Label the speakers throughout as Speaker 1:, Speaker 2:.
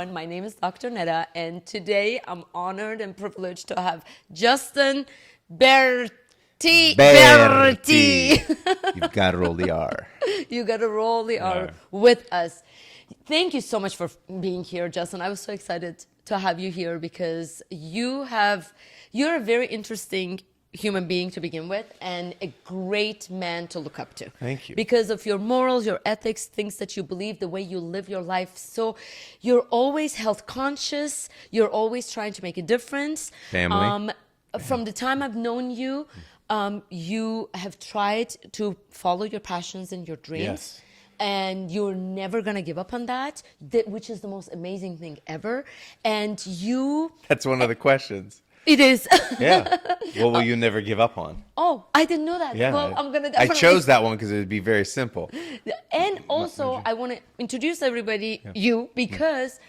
Speaker 1: everyone. My name is Dr. Neda, and today I'm honored and privileged to have Justin Berti.
Speaker 2: You've got to roll the R.
Speaker 1: You got to roll the R with us. Thank you so much for being here, Justin. I was so excited to have you here because you're a very interesting human being to begin with and a great man to look up to.
Speaker 2: Thank you.
Speaker 1: Because of your morals, your ethics, things that you believe, the way you live your life. So you're always health conscious. You're always trying to make a difference.
Speaker 2: Family.
Speaker 1: From the time I've known you, you have tried to follow your passions and your dreams.
Speaker 2: Yes.
Speaker 1: And you're never going to give up on that, which is the most amazing thing ever. And you...
Speaker 2: That's one of the questions.
Speaker 1: It is.
Speaker 2: Yeah. What will you never give up on?
Speaker 1: Oh, I didn't know that.
Speaker 2: Yeah.
Speaker 1: Well, I'm going to
Speaker 2: I
Speaker 1: definitely...
Speaker 2: chose that one because it would be very simple.
Speaker 1: And also, I want to introduce everybody, you, because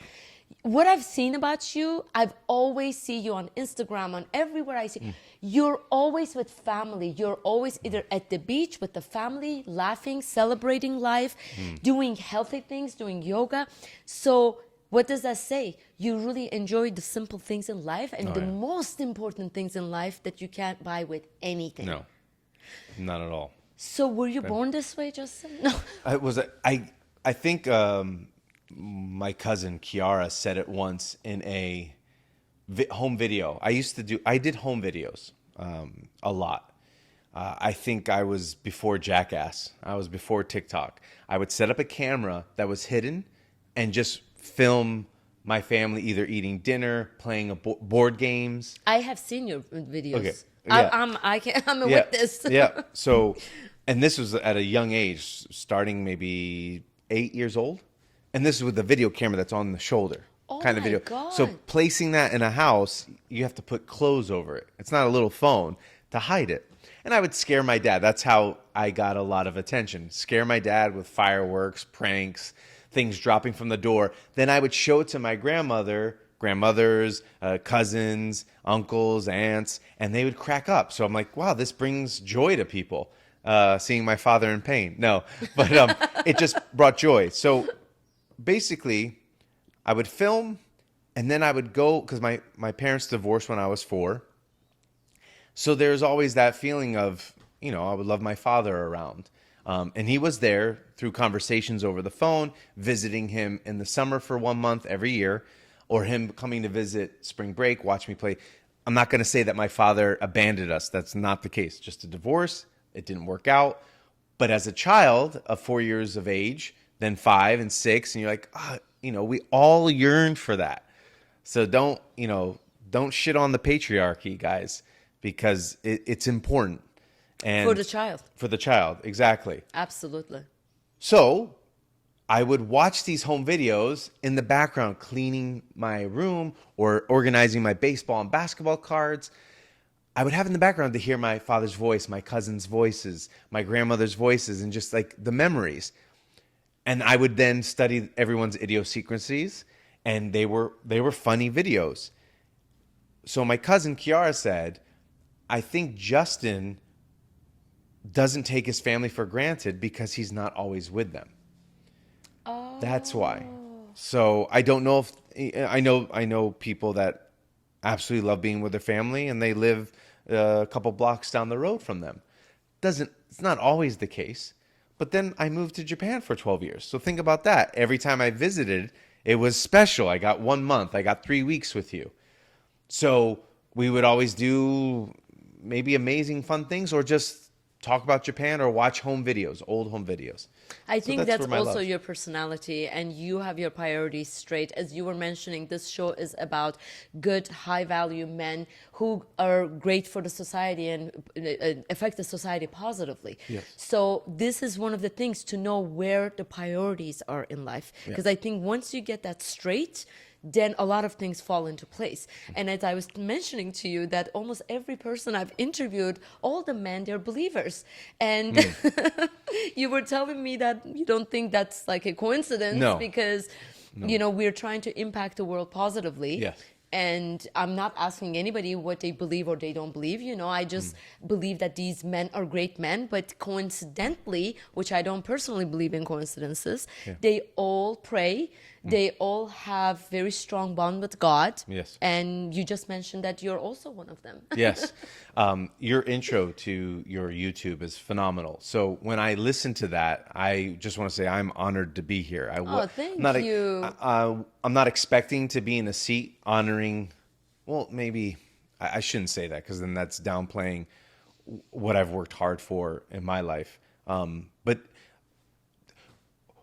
Speaker 1: what I've seen about you, I've always see you on Instagram, on everywhere I see. You're always with family. You're always either at the beach with the family, laughing, celebrating life, doing healthy things, doing yoga. So what does that say? You really enjoy the simple things in life and the most important things in life that you can't buy with anything.
Speaker 2: No, not at all.
Speaker 1: So were you born this way, Justin? No.
Speaker 2: I think my cousin Kiara said it once in a home video. I did home videos a lot. I think I was before Jackass. I was before TikTok. I would set up a camera that was hidden and just film my family either eating dinner, playing board games.
Speaker 1: I have seen your videos.
Speaker 2: Okay. Yeah.
Speaker 1: I'm a witness.
Speaker 2: Yeah. So, and this was at a young age, starting maybe 8 years old. And this is with the video camera that's on the shoulder kind of video.
Speaker 1: God.
Speaker 2: So placing that in a house, you have to put clothes over it. It's not a little phone to hide it. And I would scare my dad. That's how I got a lot of attention. Scare my dad with fireworks, pranks, things dropping from the door. Then I would show it to my grandmothers, cousins, uncles, aunts, and they would crack up. So I'm like, wow, this brings joy to people, seeing my father in pain. No, but it just brought joy. So basically, I would film, and then I would go, because my parents divorced when I was 4. So there's always that feeling of, I would love my father around. And he was there through conversations over the phone, visiting him in the summer for 1 month every year, or him coming to visit spring break, watch me play. I'm not going to say that my father abandoned us. That's not the case. Just a divorce. It didn't work out. But as a child of 4 years of age, then 5 and 6, and you're like, we all yearn for that. So don't shit on the patriarchy, guys, because it's important. And
Speaker 1: for the child.
Speaker 2: For the child, exactly.
Speaker 1: Absolutely.
Speaker 2: So I would watch these home videos in the background, cleaning my room or organizing my baseball and basketball cards. I would have in the background to hear my father's voice, my cousin's voices, my grandmother's voices, and just like the memories. And I would then study everyone's idiosyncrasies, and they were funny videos. So my cousin Kiara said, I think Justin doesn't take his family for granted because he's not always with them. Oh. That's why. So I don't know if I know people that absolutely love being with their family and they live a couple blocks down the road from them. It's not always the case. But then I moved to Japan for 12 years. So think about that. Every time I visited, it was special. I got 1 month. I got 3 weeks with you. So we would always do maybe amazing fun things or just talk about Japan or watch home videos, old home videos.
Speaker 1: I think that's also your personality, and you have your priorities straight. As you were mentioning, this show is about good, high-value men who are great for the society and affect the society positively.
Speaker 2: Yes.
Speaker 1: So this is one of the things to know where the priorities are in life. Because I think once you get that straight, then a lot of things fall into place. And as I was mentioning to you, that almost every person I've interviewed, all the men, they're believers. And you were telling me that you don't think that's like a coincidence.
Speaker 2: No.
Speaker 1: Because, we're trying to impact the world positively.
Speaker 2: Yes.
Speaker 1: And I'm not asking anybody what they believe or they don't believe. I just believe that these men are great men. But coincidentally, which I don't personally believe in coincidences, they all pray. They all have very strong bond with God.
Speaker 2: Yes.
Speaker 1: And you just mentioned that you're also one of them.
Speaker 2: Yes. Your intro to your YouTube is phenomenal. So when I listen to that, I just want to say I'm honored to be here.
Speaker 1: Thank
Speaker 2: I'm
Speaker 1: you.
Speaker 2: I'm not expecting to be in a seat honoring, well, maybe I shouldn't say that because then that's downplaying what I've worked hard for in my life. But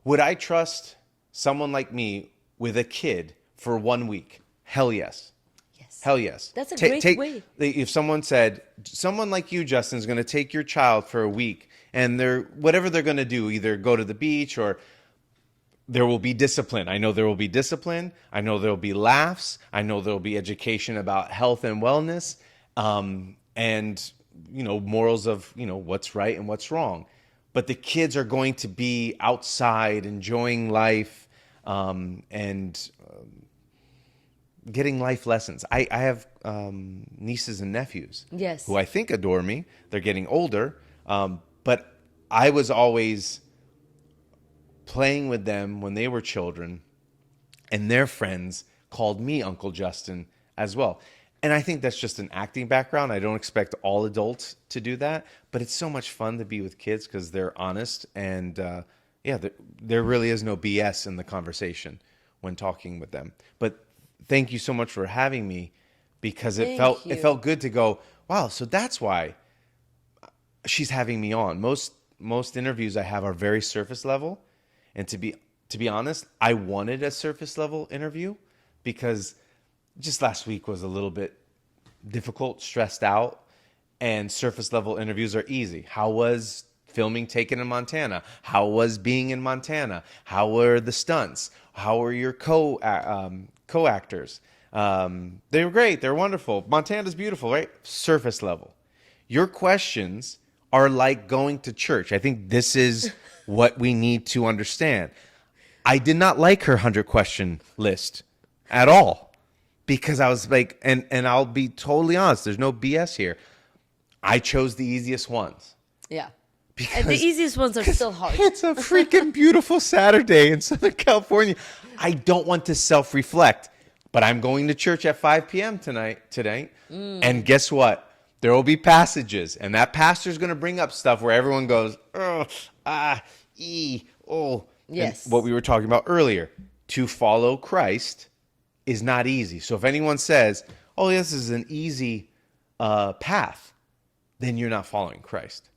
Speaker 2: would I trust someone like me with a kid for 1 week? Hell yes.
Speaker 1: Yes.
Speaker 2: Hell yes.
Speaker 1: That's a great way.
Speaker 2: If someone said, someone like you, Justin, is going to take your child for a week and whatever they're going to do, either go to the beach or there will be discipline. I know there will be discipline. I know there will be laughs. I know there will be education about health and wellness, and morals of what's right and what's wrong. But the kids are going to be outside enjoying life, and getting life lessons. I have nieces and nephews,
Speaker 1: yes,
Speaker 2: who I think adore me. They're getting older, but I was always playing with them when they were children, and their friends called me Uncle Justin as well. And I think that's just an acting background. I don't expect all adults to do that, but it's so much fun to be with kids because they're honest, and there really is no BS in the conversation when talking with them. But thank you so much for having me, because it felt good to go, wow, so that's why she's having me on. Most interviews I have are very surface level. And to be honest, I wanted a surface level interview because just last week was a little bit difficult, stressed out, and surface level interviews are easy. How was filming taken in Montana? How was being in Montana? How were the stunts? How were your co-actors? They were great. They're wonderful. Montana's beautiful, right? Surface level. Your questions are like going to church. I think this is what we need to understand. I did not like her 100-question list at all, because I was like, and I'll be totally honest, there's no BS here. I chose the easiest ones.
Speaker 1: Yeah.
Speaker 2: Because
Speaker 1: and the easiest ones are still hard.
Speaker 2: It's a freaking beautiful Saturday in Southern California. I don't want to self-reflect, but I'm going to church at 5 p.m. today. And guess what? There will be passages, and that pastor's going to bring up stuff where everyone goes, yes. And what we were talking about earlier, to follow Christ is not easy. So if anyone says, oh, this is an easy path, then you're not following Christ.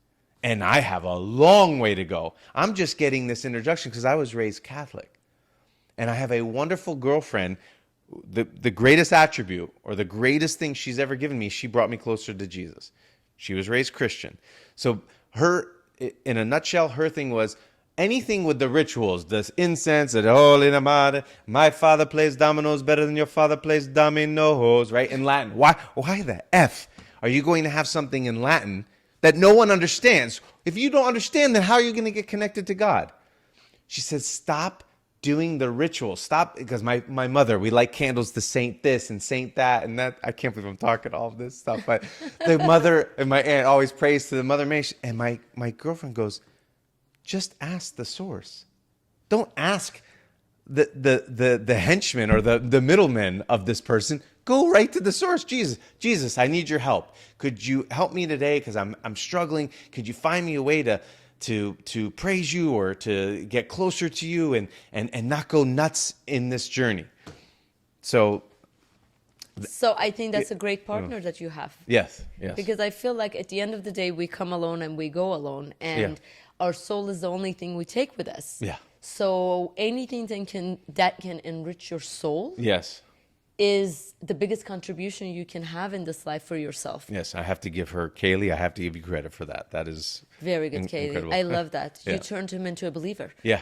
Speaker 2: And I have a long way to go. I'm just getting this introduction because I was raised Catholic. And I have a wonderful girlfriend. The greatest attribute or the greatest thing she's ever given me, she brought me closer to Jesus. She was raised Christian. So her, in a nutshell, her thing was anything with the rituals, the incense, the holy namade, my father plays dominoes better than your father plays dominoes, right? In Latin. Why the F are you going to have something in Latin that no one understands? If you don't understand, then how are you going to get connected to God? She says, stop doing the ritual. Stop, because my mother, we light candles to Saint this and Saint that and that. I can't believe I'm talking all this stuff, but the mother and my aunt always prays to the Mother Mary. And my girlfriend goes, just ask the source. Don't ask the henchmen or the middlemen of this person. Go right to the source. Jesus, I need your help. Could you help me today? Because I'm struggling. Could you find me a way to praise you or to get closer to you and not go nuts in this journey? So
Speaker 1: I think that's a great partner that you have.
Speaker 2: Yes.
Speaker 1: Because I feel like at the end of the day, we come alone and we go alone, and our soul is the only thing we take with us.
Speaker 2: Yeah.
Speaker 1: So anything that can enrich your soul.
Speaker 2: Yes.
Speaker 1: Is the biggest contribution you can have in this life for yourself.
Speaker 2: Yes, I have to give her, Kaylee, I have to give you credit for that. That is
Speaker 1: very good, Kaylee. Incredible. I love that.
Speaker 2: Yeah.
Speaker 1: You turned him into a believer.
Speaker 2: Yeah.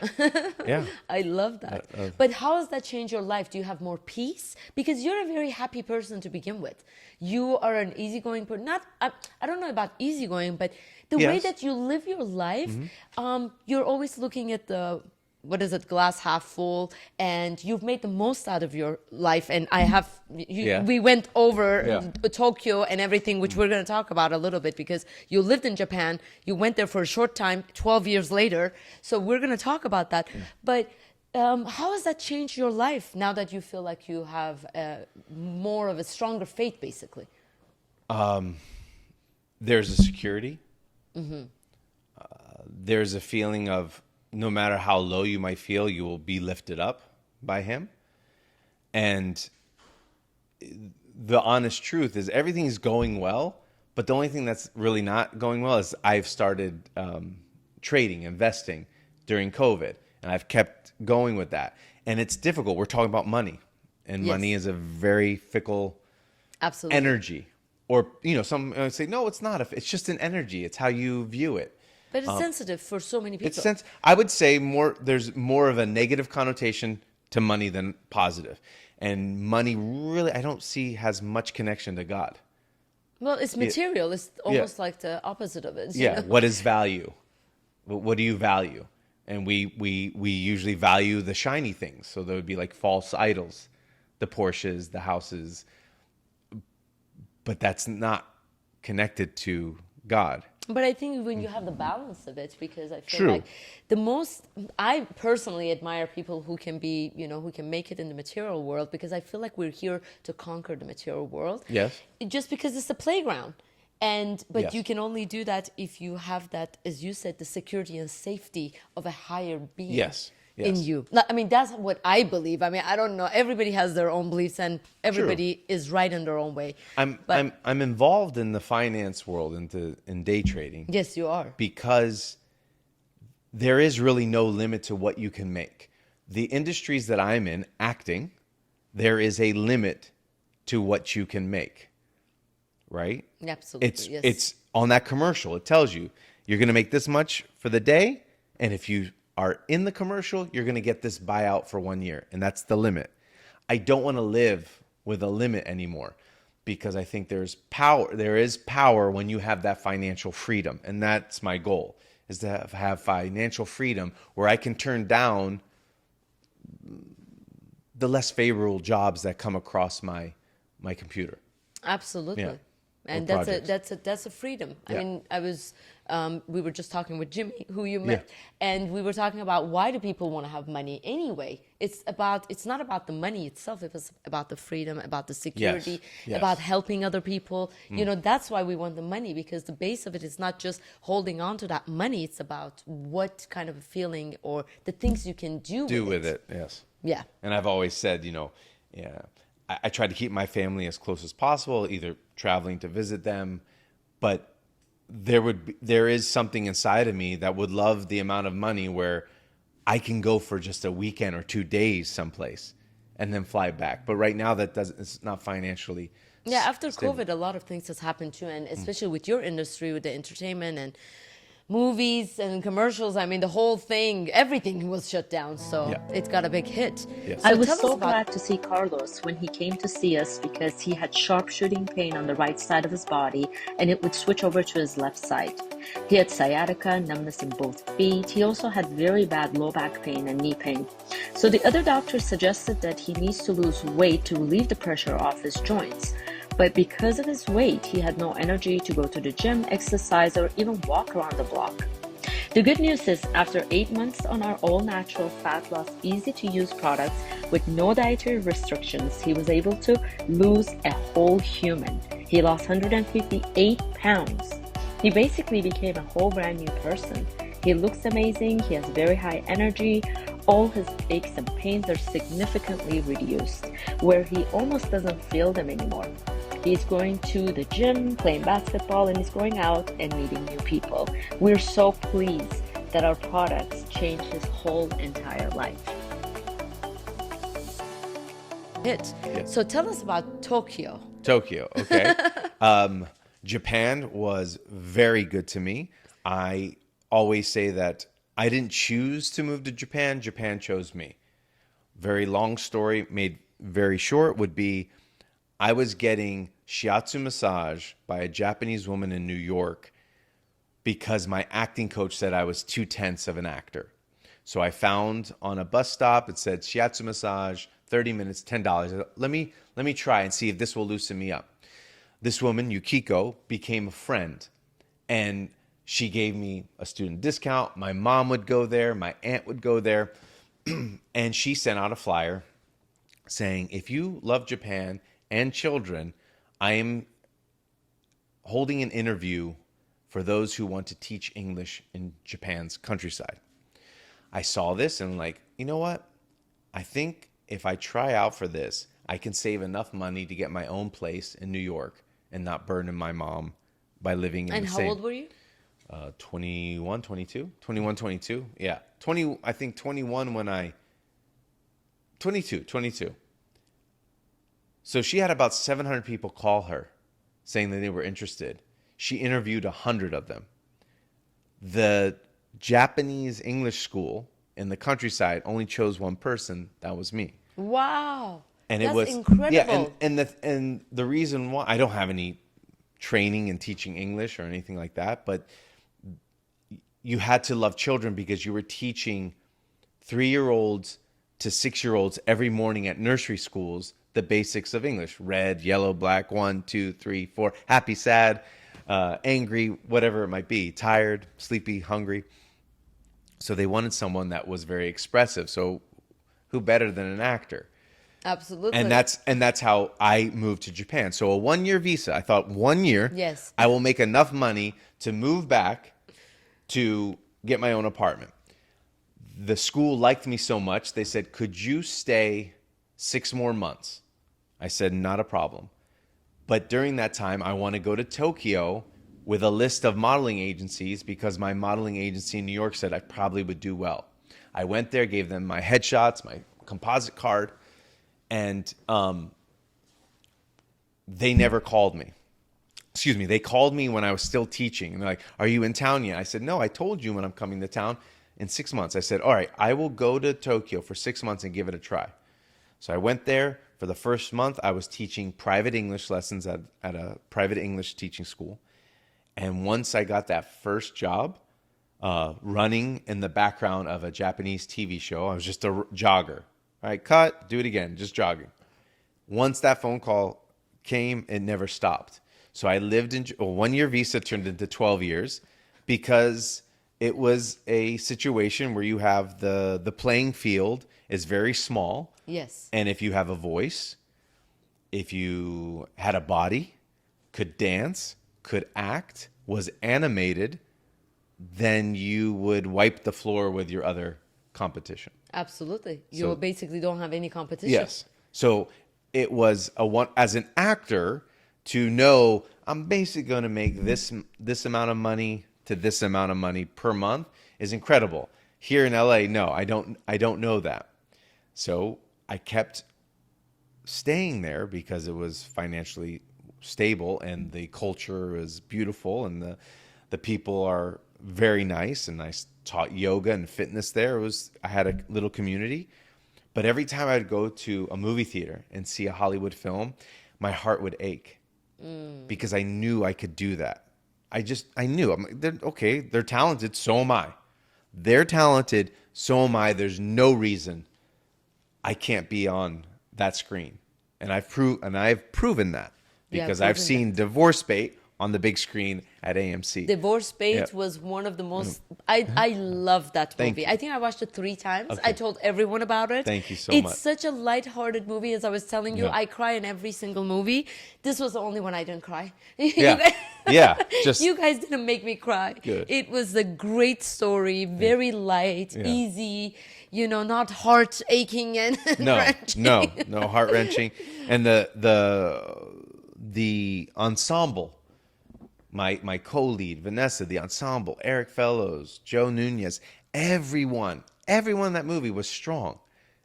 Speaker 1: I love that. But how has that changed your life? Do you have more peace? Because you're a very happy person to begin with. You are an easygoing person. I don't know about easygoing, but the way that you live your life, you're always looking at the glass half full, and you've made the most out of your life. And we went over Tokyo and everything, which we're going to talk about a little bit, because you lived in Japan, you went there for a short time, 12 years later. So we're going to talk about that. But how has that changed your life now that you feel like you have more of a stronger faith, basically?
Speaker 2: There's a security. There's a feeling of no matter how low you might feel, you will be lifted up by him. And the honest truth is everything's going well, but the only thing that's really not going well is I've started trading, investing during COVID, and I've kept going with that. And it's difficult. We're talking about money, and
Speaker 1: Yes.
Speaker 2: money is a very fickle
Speaker 1: Absolutely.
Speaker 2: energy. Or, some say, no, it's not. It's just an energy. It's how you view it.
Speaker 1: But it's sensitive for so many people.
Speaker 2: I would say there's more of a negative connotation to money than positive. And money really, I don't see has much connection to God.
Speaker 1: Well, it's material. It's almost like the opposite of it. you know?
Speaker 2: What is value? What do you value? And we usually value the shiny things. So there would be like false idols, the Porsches, the houses. But that's not connected to God.
Speaker 1: But I think when you have the balance of it, because I feel
Speaker 2: True.
Speaker 1: like I personally admire people who can be, who can make it in the material world, because I feel like we're here to conquer the material world.
Speaker 2: Yes.
Speaker 1: Just because it's a playground. But
Speaker 2: Yes.
Speaker 1: you can only do that if you have that, as you said, the security and safety of a higher being.
Speaker 2: Yes.
Speaker 1: In you. I mean, that's what I believe. I mean, I don't know. Everybody has their own beliefs, and everybody is right in their own way.
Speaker 2: I'm involved in the finance world, in day trading.
Speaker 1: Yes, you are.
Speaker 2: Because there is really no limit to what you can make. The industries that I'm in, acting, there is a limit to what you can make. Right?
Speaker 1: Absolutely.
Speaker 2: It's on that commercial. It tells you you're going to make this much for the day, and if you are in the commercial, you're going to get this buyout for 1 year, and that's the limit. I don't want to live with a limit anymore, because I think there is power when you have that financial freedom, and that's my goal, is to have financial freedom where I can turn down the less favorable jobs that come across my computer.
Speaker 1: Absolutely.
Speaker 2: Yeah.
Speaker 1: And
Speaker 2: Or
Speaker 1: that's a freedom. I
Speaker 2: Yeah.
Speaker 1: mean, we were just talking with Jimmy, who you met, and we were talking about why do people want to have money anyway? It's not about the money itself. It's about the freedom, about the security,
Speaker 2: Yes.
Speaker 1: about helping other people. That's why we want the money, because the base of it is not just holding on to that money. It's about what kind of a feeling or the things you can do
Speaker 2: with it. Yes.
Speaker 1: Yeah.
Speaker 2: And I've always said, I try to keep my family as close as possible, either traveling to visit them, but there is something inside of me that would love the amount of money where I can go for just a weekend or 2 days someplace and then fly back. But right now it's not financially.
Speaker 1: Yeah, after
Speaker 2: stable.
Speaker 1: COVID, a lot of things has happened too, and especially with your industry, with the entertainment and movies and commercials. I mean, the whole thing, everything was shut down, so it got a big hit.
Speaker 2: Yes.
Speaker 3: I was
Speaker 1: tell us
Speaker 3: so
Speaker 1: about-
Speaker 3: glad to see Carlos when he came to see us, because he had sharp shooting pain on the right side of his body, and it would switch over to his left side. He had sciatica, numbness in both feet. He also had very bad low back pain and knee pain. So the other doctors suggested that he needs to lose weight to relieve the pressure off his joints. But because of his weight, he had no energy to go to the gym, exercise, or even walk around the block. The good news is, after 8 months on our all-natural fat loss, easy-to-use products with no dietary restrictions, he was able to lose a whole human. He lost 158 pounds. He basically became a whole brand new person. He looks amazing. He has very high energy. All his aches and pains are significantly reduced, where he almost doesn't feel them anymore. He's going to the gym, playing basketball, and he's going out and meeting new people. We're so pleased that our products changed his whole entire life.
Speaker 1: Hit. So tell us about Tokyo.
Speaker 2: Tokyo, okay. Japan was very good to me. I always say that I didn't choose to move to Japan. Japan chose me. Very long story, made very short, would be I was getting shiatsu massage by a Japanese woman in New York because my acting coach said I was 2/10 of an actor. So I found on a bus stop, it said shiatsu massage, 30 minutes, $10. I thought, let me try and see if this will loosen me up. This woman, Yukiko, became a friend, and she gave me a student discount. My mom would go there. My aunt would go there. And she sent out a flyer saying, if you love Japan and children, I am holding an interview for those who want to teach English in Japan's countryside. I saw this and like, you know what? I think if I try out for this, I can save enough money to get my own place in New York and not burden my mom by living in
Speaker 1: And
Speaker 2: the
Speaker 1: how
Speaker 2: same.
Speaker 1: old were you?
Speaker 2: 21, 22? 21, 22. Yeah. 20, I think 21 when I, 22. So she had about 700 people call her saying that they were interested. She interviewed 100 of them. The Japanese English school in the countryside only chose one person. That was me.
Speaker 1: Wow.
Speaker 2: And
Speaker 1: That's
Speaker 2: it was
Speaker 1: incredible.
Speaker 2: Yeah, and the reason why I don't have any training in teaching English or anything like that, but you had to love children because you were teaching 3-year-olds to 6-year-olds every morning at nursery schools the basics of English: red, yellow, black, 1, 2, 3, 4, happy, sad, angry, whatever it might be, tired, sleepy, hungry. So they wanted someone that was very expressive. So who better than an actor?
Speaker 1: Absolutely.
Speaker 2: And that's how I moved to Japan. So a 1-year visa. I thought 1 year,
Speaker 1: Yes.
Speaker 2: I will make enough money to move back to get my own apartment. The school liked me so much, they said, could you stay 6 more months? I said, not a problem. But during that time, I want to go to Tokyo with a list of modeling agencies because my modeling agency in New York said I probably would do well. I went there, gave them my headshots, my composite card, and they never called me. Excuse me, they called me when I was still teaching. And they're like, are you in town yet? I said, no, I told you when I'm coming to town in 6 months. I said, all right, I will go to Tokyo for 6 months and give it a try. So I went there. For the first month, I was teaching private English lessons at a private English teaching school. And once I got that first job, running in the background of a Japanese TV show, I was just a jogger. All right, cut, do it again, just jogging. Once that phone call came, it never stopped. So I lived in a 1-year visa turned into 12 years because it was a situation where you have the playing field is very small.
Speaker 1: Yes.
Speaker 2: And if you have a voice, if you had a body, could dance, could act, was animated, then you would wipe the floor with your other competition.
Speaker 1: Absolutely. You
Speaker 2: So-
Speaker 1: basically don't have any competition.
Speaker 2: Yes. So it was as an actor to know I'm basically going to make this amount of money to this amount of money per month is incredible. Here in LA, no, I don't know that. So I kept staying there because it was financially stable and the culture is beautiful and the people are very nice, and I taught yoga and fitness there. I had a little community. But every time I'd go to a movie theater and see a Hollywood film, my heart would ache because I knew I could do that. I knew. I'm like, they're talented, so am I. They're talented, so am I. There's no reason I can't be on that screen. And I've proven that because I've seen Divorce Bait on the big screen at AMC.
Speaker 1: Divorce Bait
Speaker 2: Yeah.
Speaker 1: was one of the most. I love that
Speaker 2: Thank
Speaker 1: movie.
Speaker 2: you.
Speaker 1: I think I watched it 3 times.
Speaker 2: Okay.
Speaker 1: I told everyone about it.
Speaker 2: Thank you so
Speaker 1: it's
Speaker 2: much.
Speaker 1: It's such a lighthearted movie, as I was telling you.
Speaker 2: Yeah.
Speaker 1: I cry in every single movie. This was the only one I didn't cry. You
Speaker 2: Yeah.
Speaker 1: guys-
Speaker 2: Yeah. Just
Speaker 1: you guys didn't make me cry.
Speaker 2: Good.
Speaker 1: It was a great story, very light,
Speaker 2: Yeah.
Speaker 1: easy. Not heart aching and wrenching.
Speaker 2: no heart wrenching, and the ensemble. My co-lead, Vanessa, the ensemble, Eric Fellows, Joe Nunez, everyone in that movie was strong.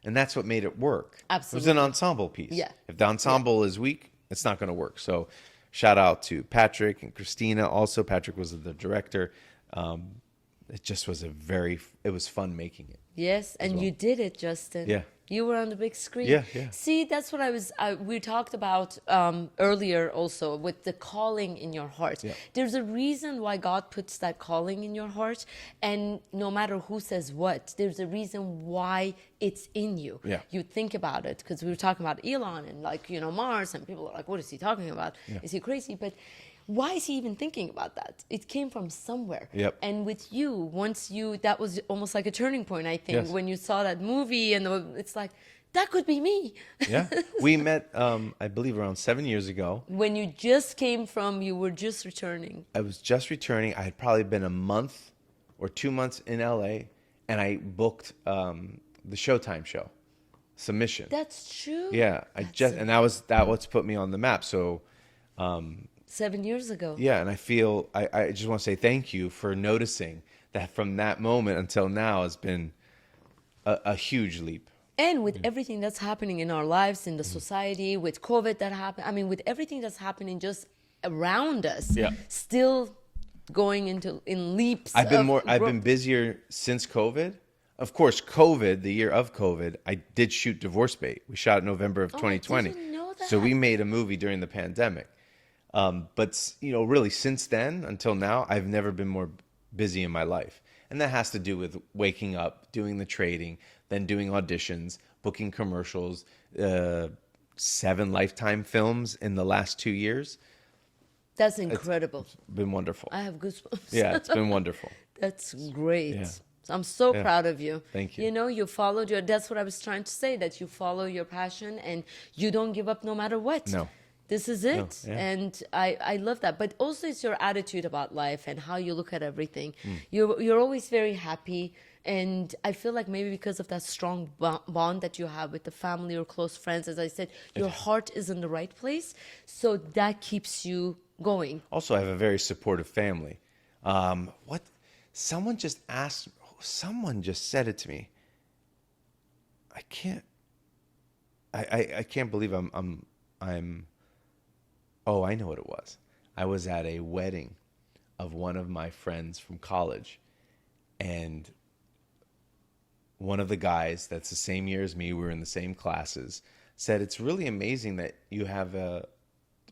Speaker 2: And that's what made it work.
Speaker 1: Absolutely.
Speaker 2: It was an ensemble piece.
Speaker 1: Yeah.
Speaker 2: If the ensemble is weak, it's not going to work. So shout out to Patrick and Christina. Also, Patrick was the director. It just was it was fun making it.
Speaker 1: Yes, and you did it, Justin.
Speaker 2: Yeah.
Speaker 1: You were on the big screen.
Speaker 2: Yeah.
Speaker 1: See, that's what we talked about earlier also with the calling in your heart.
Speaker 2: Yeah.
Speaker 1: There's a reason why God puts that calling in your heart. And no matter who says what, there's a reason why it's in you.
Speaker 2: Yeah.
Speaker 1: You think about it, because we were talking about Elon and Mars, and people are like, what is he talking about?
Speaker 2: Yeah.
Speaker 1: Is he crazy? But why is he even thinking about that? It came from somewhere.
Speaker 2: Yep.
Speaker 1: And with you, that was almost like a turning point, I think,
Speaker 2: Yes.
Speaker 1: when you saw that movie, and it's like, that could be me.
Speaker 2: Yeah. We met, I believe, around 7 years ago.
Speaker 1: When you were just returning.
Speaker 2: I was just returning. I had probably been a month or 2 months in LA, and I booked the Showtime show, Submission.
Speaker 1: That's true.
Speaker 2: Yeah, and that what's put me on the map. So
Speaker 1: 7 years ago.
Speaker 2: yeah, and I just want to say thank you for noticing that from that moment until now has been a huge leap.
Speaker 1: And with everything that's happening in our lives, in the society, with COVID that happened, I mean, with everything that's happening just around us,
Speaker 2: Yeah.
Speaker 1: still going in leaps.
Speaker 2: I've been busier since COVID. Of course, COVID, the year of COVID, I did shoot Divorce Bait. We shot it November of 2020.
Speaker 1: I didn't know that.
Speaker 2: So we made a movie during the pandemic. But really since then until now, I've never been more busy in my life. And that has to do with waking up, doing the trading, then doing auditions, booking commercials, 7 Lifetime films in the last 2 years.
Speaker 1: That's incredible.
Speaker 2: It's been wonderful.
Speaker 1: I have goosebumps.
Speaker 2: Yeah, it's been wonderful.
Speaker 1: That's great.
Speaker 2: Yeah.
Speaker 1: So I'm so proud of you.
Speaker 2: Thank you.
Speaker 1: You followed that's what I was trying to say, that you follow your passion and you don't give up no matter what.
Speaker 2: No.
Speaker 1: This is it.
Speaker 2: No, yeah.
Speaker 1: And I love that. But also it's your attitude about life and how you look at everything. You're always very happy. And I feel like maybe because of that strong bond that you have with the family or close friends, as I said, your heart is in the right place. So that keeps you going.
Speaker 2: Also, I have a very supportive family. Someone just said it to me. I can't believe oh, I know what it was. I was at a wedding of one of my friends from college, and one of the guys that's the same year as me, we were in the same classes, said it's really amazing that you have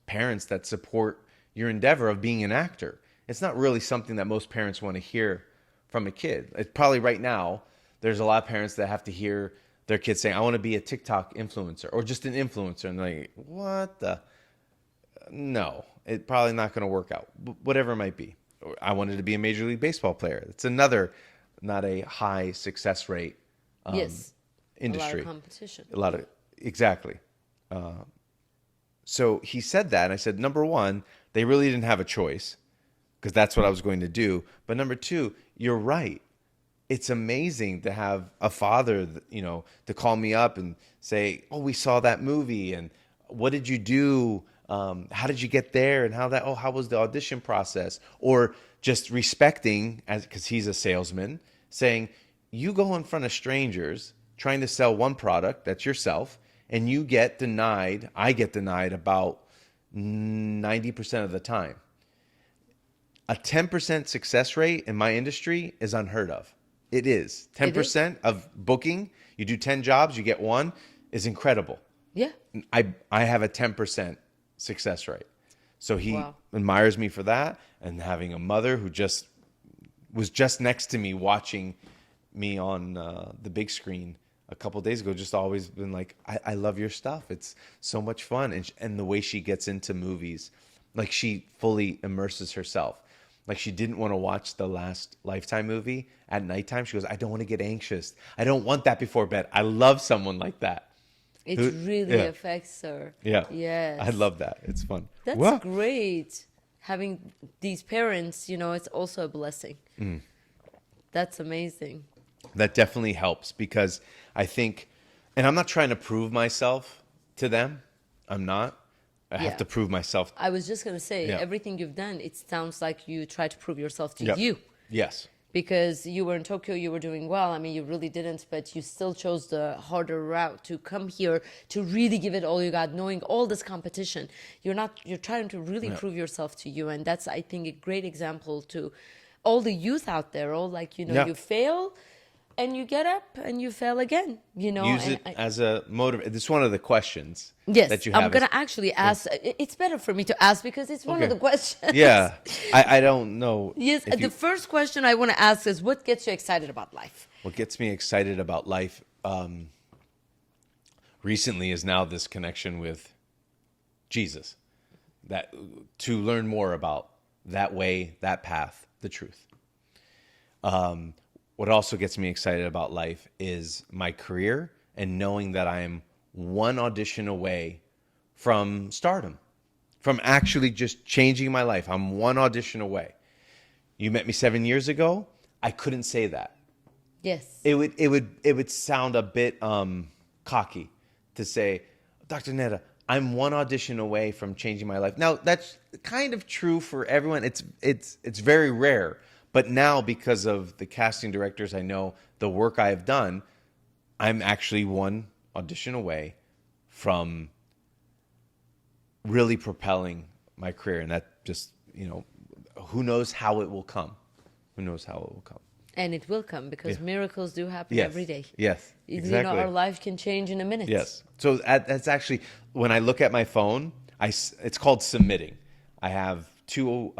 Speaker 2: parents that support your endeavor of being an actor. It's not really something that most parents want to hear from a kid. It's probably right now, there's a lot of parents that have to hear their kids saying, I want to be a TikTok influencer or just an influencer. And they're like, what the? No, it's probably not going to work out, whatever it might be. I wanted to be a Major League Baseball player. It's another, not a high success rate
Speaker 1: Yes.
Speaker 2: industry.
Speaker 1: A lot of competition.
Speaker 2: Exactly. So he said that, and I said, number one, they really didn't have a choice because that's what I was going to do. But number two, you're right. It's amazing to have a father, to call me up and say, oh, we saw that movie, and what did you do? How did you get there? And how was the audition process? Or just respecting, because he's a salesman, saying, you go in front of strangers trying to sell one product, that's yourself, and I get denied about 90% of the time. A 10% success rate in my industry is unheard of. It is. 10% of booking, you do 10 jobs, you get one, is incredible.
Speaker 1: Yeah.
Speaker 2: I have a 10% success rate. So he admires me for that, and having a mother who was just next to me watching me on the big screen a couple of days ago, just always been like, I love your stuff. It's so much fun. And the way she gets into movies, like she fully immerses herself. Like she didn't want to watch the last Lifetime movie at nighttime. She goes, I don't want to get anxious. I don't want that before bed. I love someone like that.
Speaker 1: It really affects her.
Speaker 2: Yeah.
Speaker 1: Yes.
Speaker 2: I love that. It's fun.
Speaker 1: That's great. Having these parents, it's also a blessing. That's amazing.
Speaker 2: That definitely helps, because I think, and I'm not trying to prove myself to them. I'm not. I have to prove myself.
Speaker 1: I was just going to say, everything you've done, it sounds like you try to prove yourself to you.
Speaker 2: Yes.
Speaker 1: Because you were in Tokyo, you were doing well. I mean, you really didn't, but you still chose the harder route to come here to really give it all you got, knowing all this competition. You're trying to really prove yourself to you. And that's, I think, a great example to all the youth out there. You fail and you get up and you fail again,
Speaker 2: Use it as a motive. It's one of the questions that you have.
Speaker 1: I'm going to actually ask. It's better for me to ask because it's one of the questions.
Speaker 2: Yeah. I don't know.
Speaker 1: Yes. The first question I want to ask is, what gets you excited about life?
Speaker 2: What gets me excited about life recently is now this connection with Jesus. that to learn more about that way, that path, the truth. What also gets me excited about life is my career and knowing that I'm one audition away from stardom, from actually just changing my life. I'm one audition away. You met me 7 years ago. I couldn't say that.
Speaker 1: Yes.
Speaker 2: It would sound a bit cocky to say, Dr. Neda, I'm one audition away from changing my life. Now that's kind of true for everyone. It's very rare. But now, because of the casting directors I know, the work I have done, I'm actually one audition away from really propelling my career. And that just, who knows how it will come? Who knows how it will come?
Speaker 1: And it will come because miracles do happen
Speaker 2: Yes.
Speaker 1: every day.
Speaker 2: Yes, exactly.
Speaker 1: Our life can change in a minute.
Speaker 2: Yes. So that's actually, when I look at my phone, it's called submitting. I have 2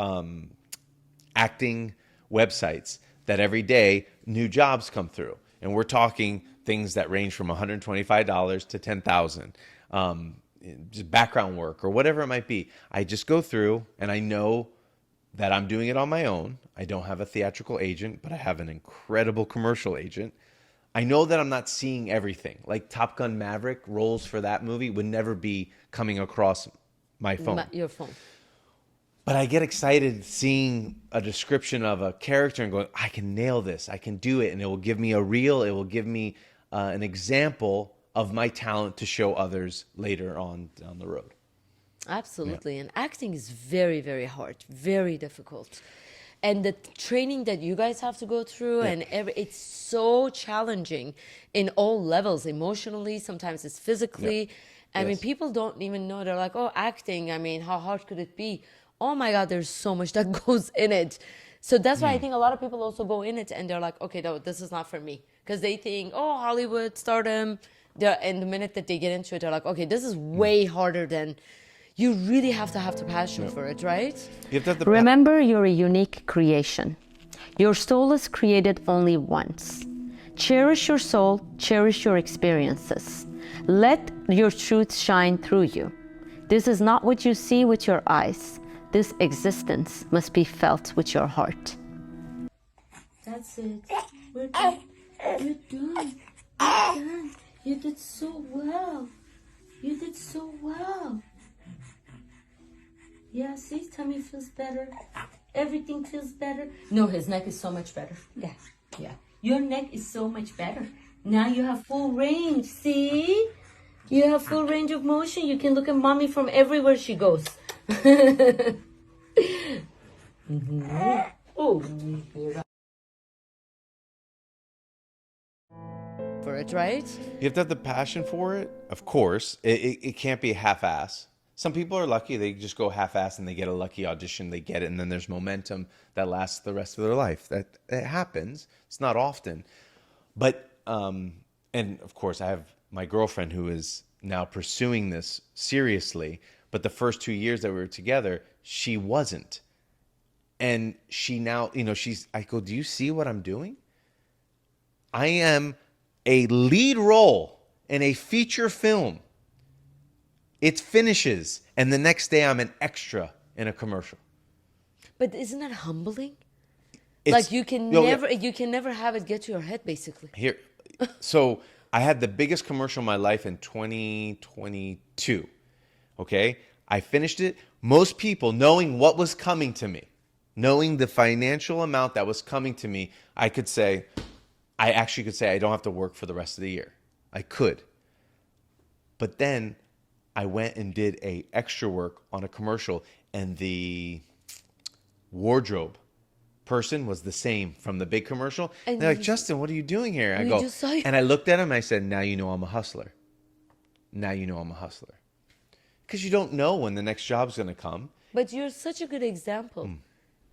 Speaker 2: acting websites that every day new jobs come through. And we're talking things that range from $125 to $10,000, just background work or whatever it might be. I just go through and I know that I'm doing it on my own. I don't have a theatrical agent, but I have an incredible commercial agent. I know that I'm not seeing everything. Like Top Gun Maverick, roles for that movie would never be coming across my phone.
Speaker 1: Your phone.
Speaker 2: But I get excited seeing a description of a character and going, I can nail this. I can do it. And it will give me a reel. It will give me an example of my talent to show others later on down the road.
Speaker 1: Absolutely. And acting is very, very hard, very difficult. And the training that you guys have to go through and it's so challenging in all levels, emotionally, sometimes it's physically. I mean, people don't even know. They're like, oh, acting, I mean, how hard could it be? Oh my God, there's so much that goes in it. So that's why I think a lot of people also go in it and they're like, okay, no, this is not for me. Because they think, oh, Hollywood, stardom. And the minute that they get into it, they're like, okay, this is way harder than... You really have to have the passion for it, right?
Speaker 2: You have to
Speaker 4: Remember, you're a unique creation. Your soul is created only once. Cherish your soul, cherish your experiences. Let your truth shine through you. This is not what you see with your eyes. This existence must be felt with your heart.
Speaker 1: That's it. We're done. You're done. You're done. You did so well. You did so well. Yeah, see, tummy feels better. Everything feels better. No, his neck is so much better. Yeah, yeah. Your neck is so much better. Now you have full range, see? You have full range of motion. You can look at mommy from everywhere she goes. Oh, for it, right?
Speaker 2: You have to have the passion for it, of course. It can't be half-ass. Some people are lucky. They just go half-ass and they get a lucky audition. They get it, and then there's momentum that lasts the rest of their life. That happens. It's not often. But, and of course, I have my girlfriend who is now pursuing this seriously. But the first 2 years that we were together, she wasn't. And she now, I go, do you see what I'm doing? I am a lead role in a feature film. It finishes, and the next day I'm an extra in a commercial.
Speaker 1: But isn't that humbling? Like you can never have it get to your head, basically.
Speaker 2: Here, so I had the biggest commercial of my life in 2022. Okay, I finished it. Most people, knowing what was coming to me, knowing the financial amount that was coming to me, I actually could say I don't have to work for the rest of the year. I could, but then I went and did a extra work on a commercial, and the wardrobe person was the same from the big commercial. And they're like, Justin, what are you doing here? I go, and I looked at him and I said, now you know I'm a hustler. Now you know I'm a hustler. Because you don't know when the next job's going to come.
Speaker 1: But you're such a good example.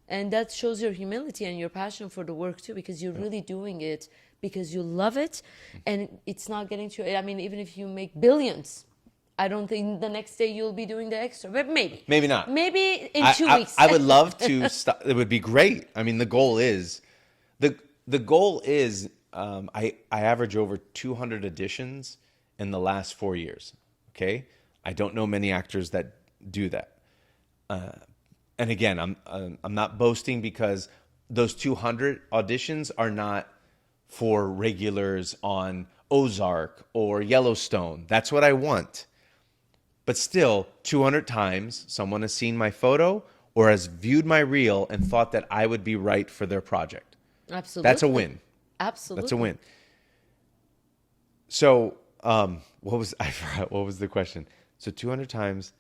Speaker 1: And that shows your humility and your passion for the work too, because you're really doing it because you love it. And it's not getting to, I mean, even if you make billions, I don't think the next day you'll be doing the extra, but maybe.
Speaker 2: Maybe not.
Speaker 1: Maybe in 2 weeks.
Speaker 2: I would love to stop. It would be great. I mean, the goal is, I average over 200 auditions in the last 4 years. Okay. I don't know many actors that do that. and again, I'm not boasting because those 200 auditions are not for regulars on Ozark or Yellowstone. That's what I want. But still, 200 times someone has seen my photo or has viewed my reel and thought that I would be right for their project.
Speaker 1: Absolutely.
Speaker 2: That's a win.
Speaker 1: Absolutely.
Speaker 2: That's a win. So, I forgot, what was the question? So 200 times,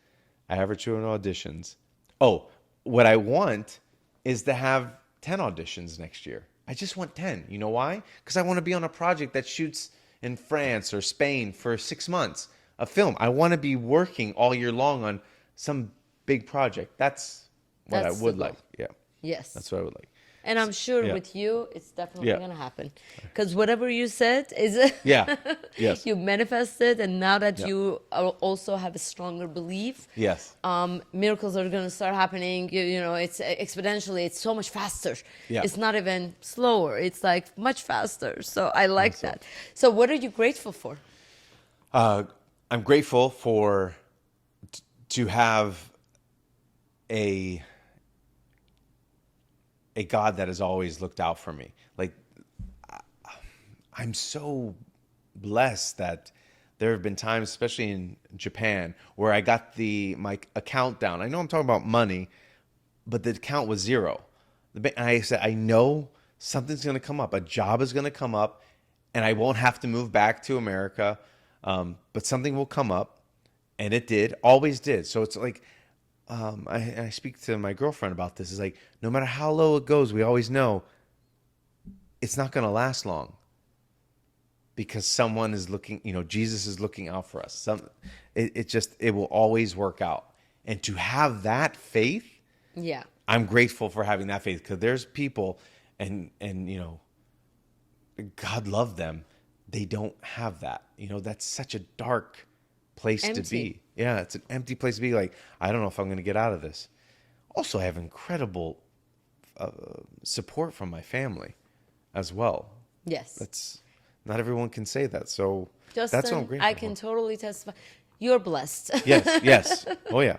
Speaker 2: I average 200 auditions. Oh, what I want is to have 10 auditions next year. I just want 10. You know why? Because I want to be on a project that shoots in France or Spain for 6 months, a film. I want to be working all year long on some big project. That's what I would like. Yeah.
Speaker 1: Yes.
Speaker 2: That's what I would like.
Speaker 1: And I'm sure
Speaker 2: Yeah.
Speaker 1: with you, it's definitely
Speaker 2: Yeah.
Speaker 1: going to happen. Because whatever you said is
Speaker 2: Yeah. Yes.
Speaker 1: you manifested, and now that
Speaker 2: Yeah.
Speaker 1: you also have a stronger belief,
Speaker 2: Yes.
Speaker 1: miracles are going to start happening. You know, it's exponentially. It's so much faster.
Speaker 2: Yeah.
Speaker 1: It's not even slower. It's like much faster. So I like that. So what are you grateful for?
Speaker 2: I'm grateful for to have a God that has always looked out for me. Like, I'm so blessed that there have been times, especially in Japan, where I got my account down. I know I'm talking about money, but the account was zero. I said, I know something's going to come up. A job is going to come up, and I won't have to move back to America, but something will come up, and it did, always did. So it's like, I speak to my girlfriend about this. It's like, no matter how low it goes, we always know it's not going to last long because someone is looking, Jesus is looking out for us. It will always work out. And to have that faith,
Speaker 1: Yeah.
Speaker 2: I'm grateful for having that faith because there's people and God loved them. They don't have that. That's such a dark place to be. Yeah, it's an empty place to be. Like, I don't know if I'm going to get out of this. Also, I have incredible support from my family as well.
Speaker 1: Yes.
Speaker 2: That's not everyone can say that. So
Speaker 1: Justin,
Speaker 2: that's what I'm grateful
Speaker 1: I can
Speaker 2: for.
Speaker 1: totally testify. You're blessed.
Speaker 2: Yes. Oh, yeah.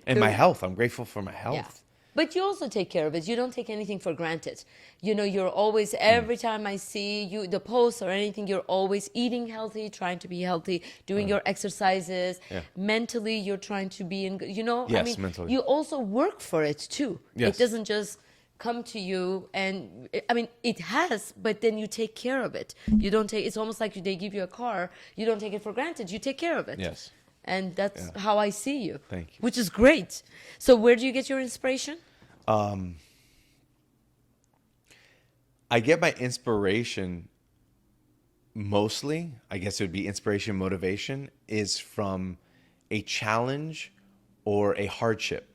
Speaker 2: And my health. I'm grateful for my health.
Speaker 1: Yeah. But you also take care of it. You don't take anything for granted. You're always, every time I see you, the posts or anything, you're always eating healthy, trying to be healthy, doing your exercises.
Speaker 2: Yeah.
Speaker 1: Mentally, you're trying to be in,
Speaker 2: Yes, mentally.
Speaker 1: you also work for it too.
Speaker 2: Yes.
Speaker 1: It doesn't just come to you and, it has, but then you take care of it. You don't take, it's almost like they give you a car. You don't take it for granted. You take care of it.
Speaker 2: Yes.
Speaker 1: And that's how I see you.
Speaker 2: Thank you.
Speaker 1: Which is great. So where do you get your inspiration?
Speaker 2: I get my inspiration mostly, I guess it would be inspiration, motivation, is from a challenge or a hardship.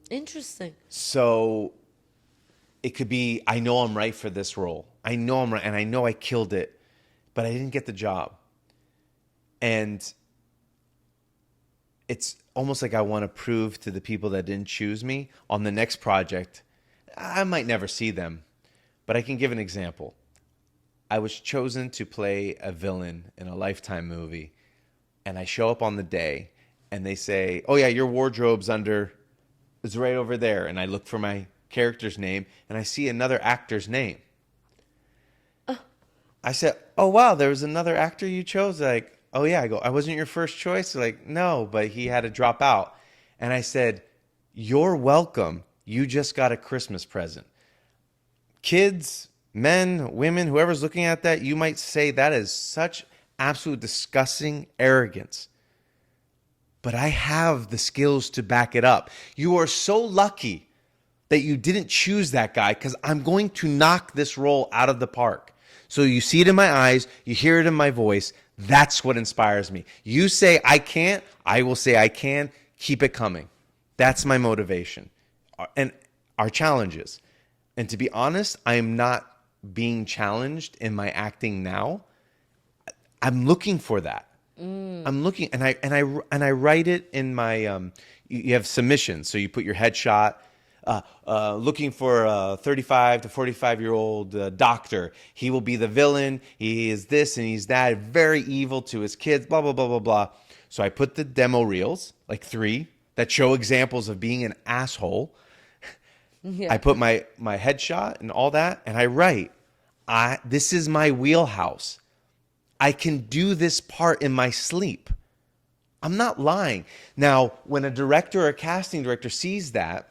Speaker 1: Interesting.
Speaker 2: So it could be, I know I'm right for this role. I know I'm right, and I know I killed it, but I didn't get the job. And it's almost like I want to prove to the people that didn't choose me on the next project. I might never see them, but I can give an example. I was chosen to play a villain in a Lifetime movie, and I show up on the day, and they say, oh yeah, your wardrobe's it's right over there. And I look for my character's name, and I see another actor's name. I said, oh wow, there was another actor you chose? Like, oh yeah. I go, I wasn't your first choice? They're like, no, but he had to drop out. And I said, you're welcome. You just got a Christmas present. Kids, men, women, whoever's looking at that, you might say that is such absolute disgusting arrogance. But I have the skills to back it up. You are so lucky that you didn't choose that guy because I'm going to knock this role out of the park. So you see it in my eyes, you hear it in my voice. That's what inspires me. You say I can't, I will say I can. Keep it coming. That's my motivation. And our challenges. And to be honest, I am not being challenged in my acting now. I'm looking for that. I'm looking, and I write it in my. You have submissions, so you put your headshot. Looking for a 35 to 45-year-old doctor. He will be the villain. He is this and he's that. Very evil to his kids. Blah blah blah blah blah. So I put the demo reels, like 3, that show examples of being an asshole.
Speaker 1: Yeah.
Speaker 2: I put my headshot and all that, and I write, this is my wheelhouse. I can do this part in my sleep. I'm not lying. Now, when a director or a casting director sees that,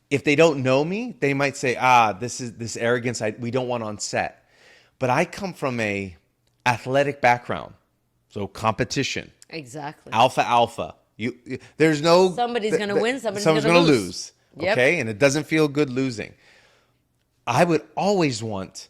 Speaker 2: if they don't know me, they might say, this arrogance we don't want on set. But I come from a athletic background, so competition.
Speaker 1: Exactly.
Speaker 2: Alpha. There's no...
Speaker 1: Somebody's going to win, somebody's
Speaker 2: going
Speaker 1: going
Speaker 2: to
Speaker 1: to
Speaker 2: lose.
Speaker 1: Yep.
Speaker 2: Okay? And it doesn't feel good losing. I would always want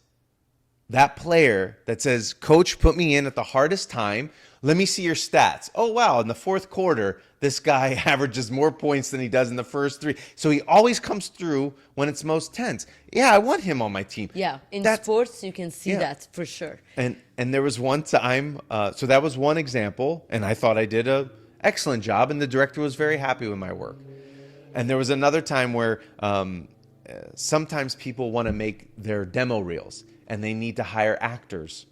Speaker 2: that player that says, Coach, put me in at the hardest time. Let me see your stats. Oh, wow. In the fourth quarter, this guy averages more points than he does in the first three. So he always comes through when it's most tense. Yeah, I want him on my team.
Speaker 1: Yeah. In
Speaker 2: That's,
Speaker 1: sports, you can see that for sure.
Speaker 2: And there was one time, so that was one example, and I thought I did an excellent job, and the director was very happy with my work. And there was another time where sometimes people want to make their demo reels, and they need to hire actors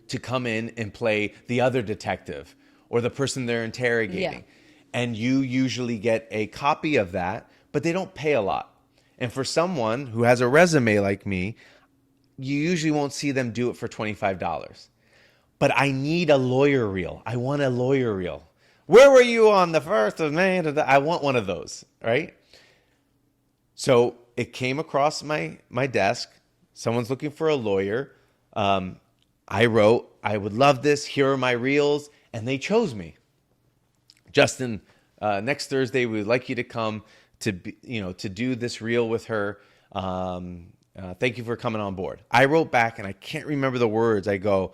Speaker 2: to come in and play the other detective or the person they're interrogating. Yeah. And you usually get a copy of that, but they don't pay a lot. And for someone who has a resume like me, you usually won't see them do it for $25. But I need a lawyer reel. I want a lawyer reel. Where were you on the 1st of May? I want one of those, right? So it came across my desk. Someone's looking for a lawyer. I wrote, I would love this. Here are my reels. And they chose me. Justin, next Thursday, we would like you to come to do this reel with her. Thank you for coming on board. I wrote back, and I can't remember the words. I go,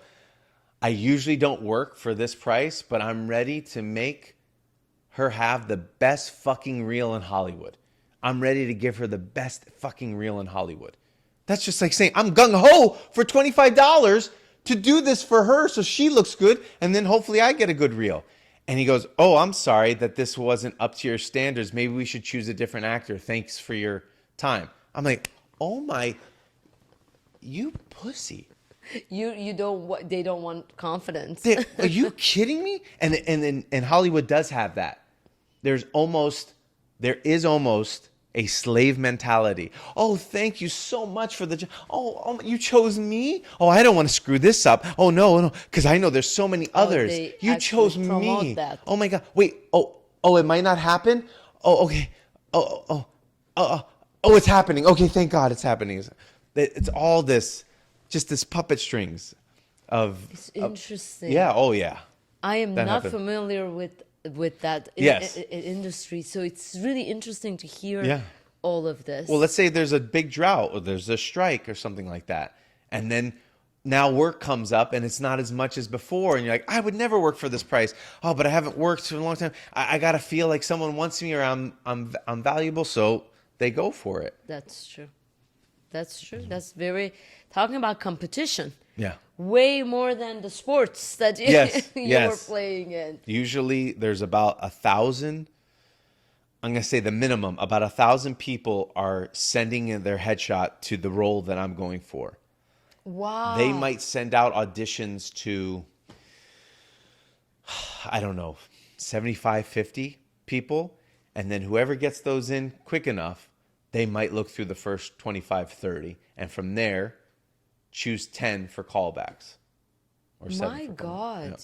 Speaker 2: I usually don't work for this price, but I'm ready to make her have the best fucking reel in Hollywood. I'm ready to give her the best fucking reel in Hollywood. That's just like saying, I'm gung-ho for $25 to do this for her so she looks good, and then hopefully I get a good reel. And he goes, oh, I'm sorry that this wasn't up to your standards. Maybe we should choose a different actor. Thanks for your time. I'm like, oh my, you pussy.
Speaker 1: You don't. They don't want confidence.
Speaker 2: Are you kidding me? And Hollywood does have that. There is almost a slave mentality. Oh, thank you so much for the job. Oh, you chose me? Oh, I don't want to screw this up. Oh, no, because I know there's so many others. You chose me. That. Oh my God. Wait. Oh, it might not happen. Oh, okay. Oh, it's happening. Okay, thank God it's happening. It's all this, just this puppet strings of.
Speaker 1: It's interesting.
Speaker 2: Yeah. Oh, yeah.
Speaker 1: I am not familiar with that industry, so it's really interesting to hear all of this.
Speaker 2: Well, let's say there's a big drought or there's a strike or something like that, and then now work comes up and it's not as much as before, and you're like, I would never work for this price. Oh, but I haven't worked for a long time. I gotta feel like someone wants me, or I'm valuable, so they go for it.
Speaker 1: That's true. That's very talking about competition.
Speaker 2: Yeah.
Speaker 1: Way more than the sports that you were playing in.
Speaker 2: Usually there's about 1,000, I'm going to say the minimum, about 1,000 people are sending in their headshot to the role that I'm going for.
Speaker 1: Wow.
Speaker 2: They might send out auditions to, I don't know, 75, 50 people. And then whoever gets those in quick enough, they might look through the first 25, 30. And from there, choose 10 for callbacks. Or 7
Speaker 1: My
Speaker 2: for
Speaker 1: God.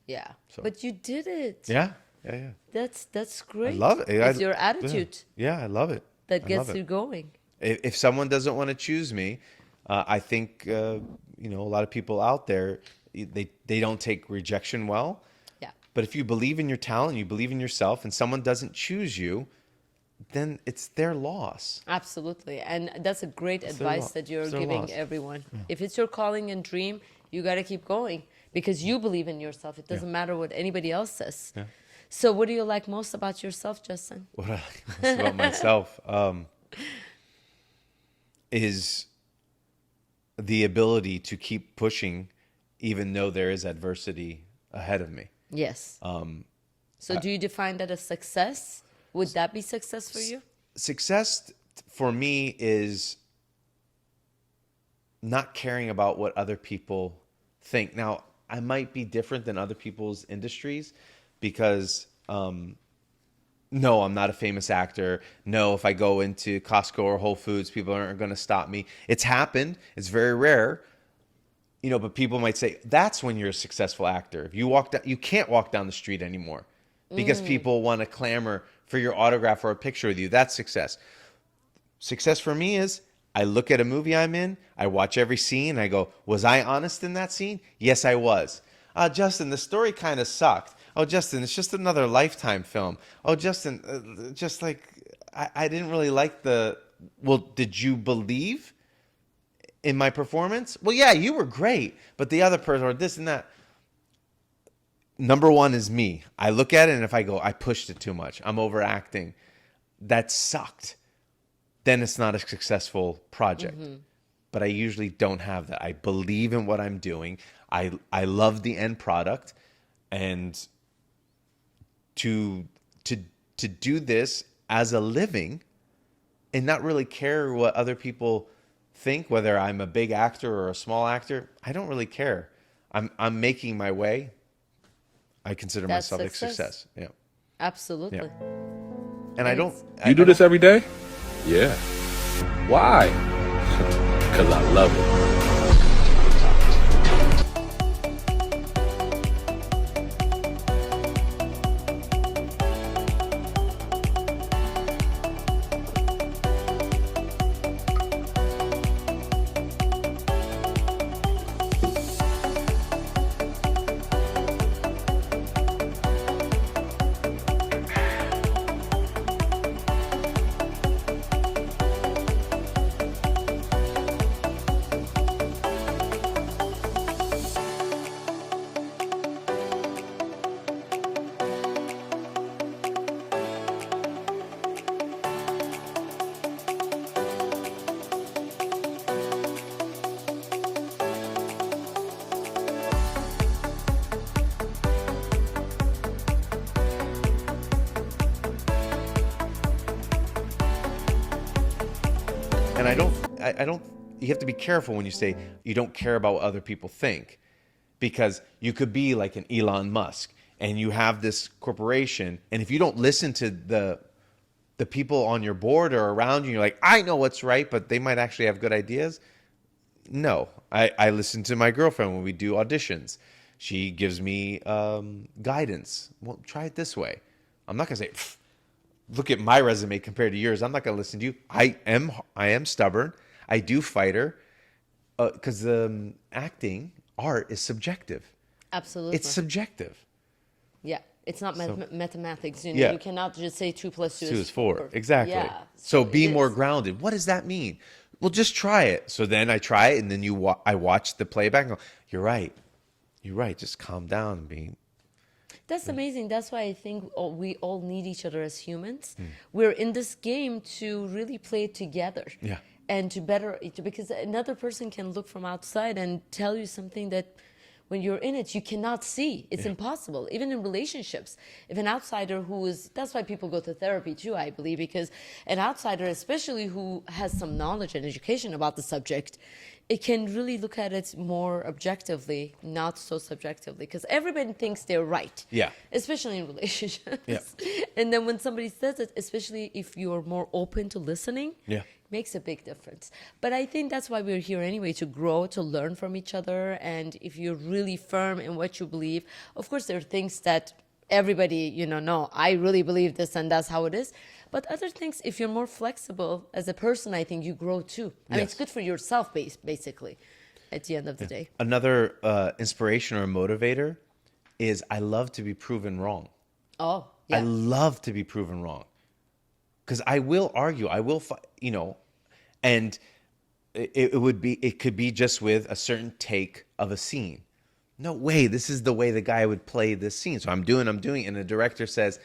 Speaker 1: Yeah.
Speaker 2: So.
Speaker 1: But you did it.
Speaker 2: Yeah.
Speaker 1: That's great.
Speaker 2: I love it.
Speaker 1: It's your attitude.
Speaker 2: Yeah, I love it.
Speaker 1: That gets you going.
Speaker 2: If someone doesn't want to choose me, I think a lot of people out there, they don't take rejection well.
Speaker 1: Yeah.
Speaker 2: But if you believe in your talent, you believe in yourself, and someone doesn't choose you, then it's their loss.
Speaker 1: Absolutely. And that's a great advice that you're giving everyone. Yeah. If it's your calling and dream, you got to keep going because you believe in yourself. It doesn't matter what anybody else says. Yeah. So what do you like most about yourself, Justin?
Speaker 2: What I like most about myself is the ability to keep pushing even though there is adversity ahead of me.
Speaker 1: Yes. So do you define that as success? Would that be success for you?
Speaker 2: Success for me is not caring about what other people think. Now, I might be different than other people's industries because no, I'm not a famous actor. No, if I go into Costco or Whole Foods, people aren't going to stop me. It's happened. It's very rare. But people might say, that's when you're a successful actor. If you walk down, you can't walk down the street anymore because people want to clamor for your autograph or a picture with you. That's success. Success for me is I look at a movie I'm in, I watch every scene, I go, was I honest in that scene? Yes, I was. Justin, the story kind of sucked. Oh, Justin, it's just another Lifetime film. Oh, Justin, just like, I didn't really like well, did you believe in my performance? Well, yeah, you were great, but the other person or this and that. Number one is me. I look at it and if I go, I pushed it too much, I'm overacting, that sucked, then it's not a successful project. But I usually don't have that. I believe in what I'm doing. I love the end product, and to do this as a living and not really care what other people think, whether I'm a big actor or a small actor, I don't really care. I'm making my way. I consider
Speaker 1: That's
Speaker 2: myself
Speaker 1: success.
Speaker 2: a success. Yeah.
Speaker 1: Absolutely.
Speaker 2: Yeah. And I don't.
Speaker 5: You do this every day? Yeah. Why? Because I love it.
Speaker 2: And I don't, you have to be careful when you say you don't care about what other people think, because you could be like an Elon Musk and you have this corporation, and if you don't listen to the people on your board or around you, you're like, I know what's right, but they might actually have good ideas. No, I listen to my girlfriend when we do auditions. She gives me guidance. Well, try it this way. I'm not going to say, look at my resume compared to yours. I'm not going to listen to you. I am stubborn. I do fight her because acting, art is subjective.
Speaker 1: Absolutely.
Speaker 2: It's subjective.
Speaker 1: Yeah. It's not mathematics.
Speaker 2: Yeah.
Speaker 1: You cannot just say 2 + 2
Speaker 2: is 4. Exactly.
Speaker 1: Yeah.
Speaker 2: So be
Speaker 1: it
Speaker 2: more
Speaker 1: is.
Speaker 2: grounded. What does that mean? Well, just try it. So then I try it, and then I watch the playback and go, you're right. You're right. Just calm down and be.
Speaker 1: That's amazing. That's why I think we all need each other as humans. We're in this game to really play it together.
Speaker 2: Yeah.
Speaker 1: And because another person can look from outside and tell you something that when you're in it, you cannot see. It's impossible. Even in relationships, if an outsider that's why people go to therapy too, I believe, because an outsider, especially who has some knowledge and education about the subject, it can really look at it more objectively, not so subjectively, because everybody thinks they're right.
Speaker 2: Yeah.
Speaker 1: Especially in relationships.
Speaker 2: Yeah.
Speaker 1: And then when somebody says it, especially if you're more open to listening,
Speaker 2: Yeah.
Speaker 1: makes a big difference. But I think that's why we're here anyway, to grow, to learn from each other. And if you're really firm in what you believe, of course, there are things that everybody, no, I really believe this and that's how it is. But other things, if you're more flexible as a person, I think you grow too. I mean, it's good for yourself, basically, at the end of the day.
Speaker 2: Another inspiration or motivator is I love to be proven wrong.
Speaker 1: Oh, yeah.
Speaker 2: I love to be proven wrong. Because I will argue, and it could be just with a certain take of a scene. No way, this is the way the guy would play this scene. So I'm doing, and the director says,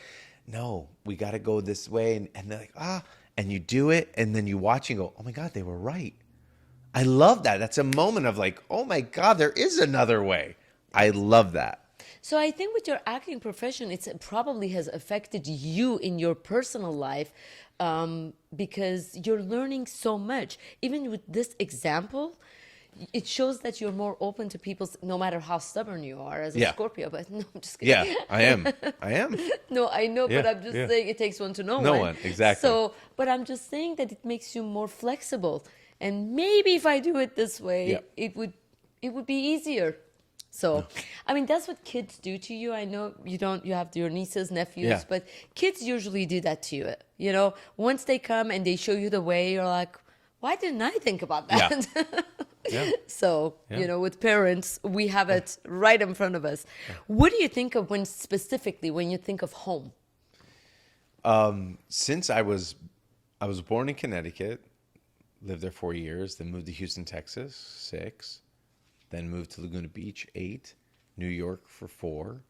Speaker 2: no, we got to go this way. And they're like, and you do it, and then you watch and go, oh my God, they were right. I love that. That's a moment of like, oh my God, there is another way. I love that.
Speaker 1: So I think with your acting profession, it probably has affected you in your personal life because you're learning so much. Even with this example, it shows that you're more open to people's, no matter how stubborn you are as a
Speaker 2: Yeah.
Speaker 1: Scorpio. But no, I'm just kidding.
Speaker 2: Yeah, I am. I am.
Speaker 1: No, I know, but
Speaker 2: Yeah,
Speaker 1: I'm just
Speaker 2: yeah.
Speaker 1: saying it takes one to know
Speaker 2: No
Speaker 1: one.
Speaker 2: one, exactly.
Speaker 1: So, but I'm just saying that it makes you more flexible. And maybe if I do it this way,
Speaker 2: Yeah.
Speaker 1: it would be easier. So, I mean, that's what kids do to you. I know you have your nieces, nephews,
Speaker 2: Yeah.
Speaker 1: but kids usually do that to you. You know, once they come and they show you the way, you're like, why didn't I think about that?
Speaker 2: Yeah.
Speaker 1: So,
Speaker 2: Yeah.
Speaker 1: you know, with parents, we have it right in front of us. What do you think of specifically when you think of home?
Speaker 2: Since I was born in Connecticut, lived there 4 years, then moved to Houston, Texas, 6, then moved to Laguna Beach, 8, New York for 4,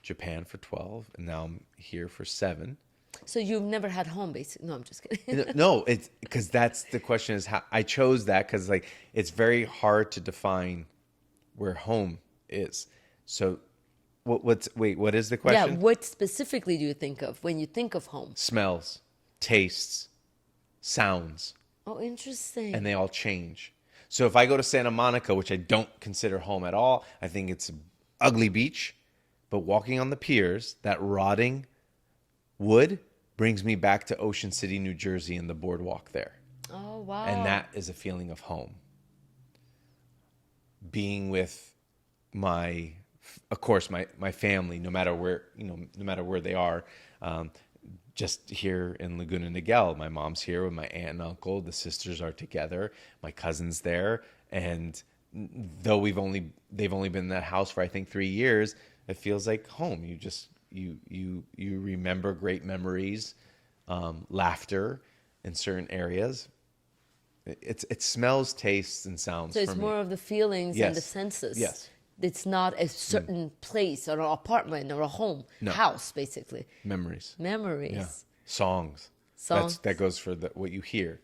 Speaker 2: Japan for 12, and now I'm here for 7.
Speaker 1: So you've never had home, basically. No, I'm just kidding.
Speaker 2: No, it's because that's the question is how I chose that because like it's very hard to define where home is. So what is the
Speaker 1: Yeah,
Speaker 2: question?
Speaker 1: what specifically do you think of when you think of home?
Speaker 2: Smells, tastes, sounds,
Speaker 1: Oh, interesting.
Speaker 2: and they all change. So if I go to Santa Monica, which I don't consider home at all, I think it's an ugly beach, but walking on the piers, that rotting wood brings me back to Ocean City, New Jersey, and the boardwalk there.
Speaker 1: Oh, wow.
Speaker 2: And that is a feeling of home. Being with of course, my family, no matter where they are, just here in Laguna Niguel. My mom's here with my aunt and uncle. The sisters are together. My cousin's there. And though they've only been in that house for, I think, 3 years, it feels like home. You remember great memories, laughter in certain areas. It smells, tastes, and sounds.
Speaker 1: So it's
Speaker 2: for me.
Speaker 1: more of the feelings and the
Speaker 2: Yes.
Speaker 1: senses.
Speaker 2: Yes.
Speaker 1: It's not a certain place or an apartment or a home, house, basically.
Speaker 2: Memories.
Speaker 1: Memories.
Speaker 2: Yeah. Songs.
Speaker 1: Songs.
Speaker 2: That goes for what you hear.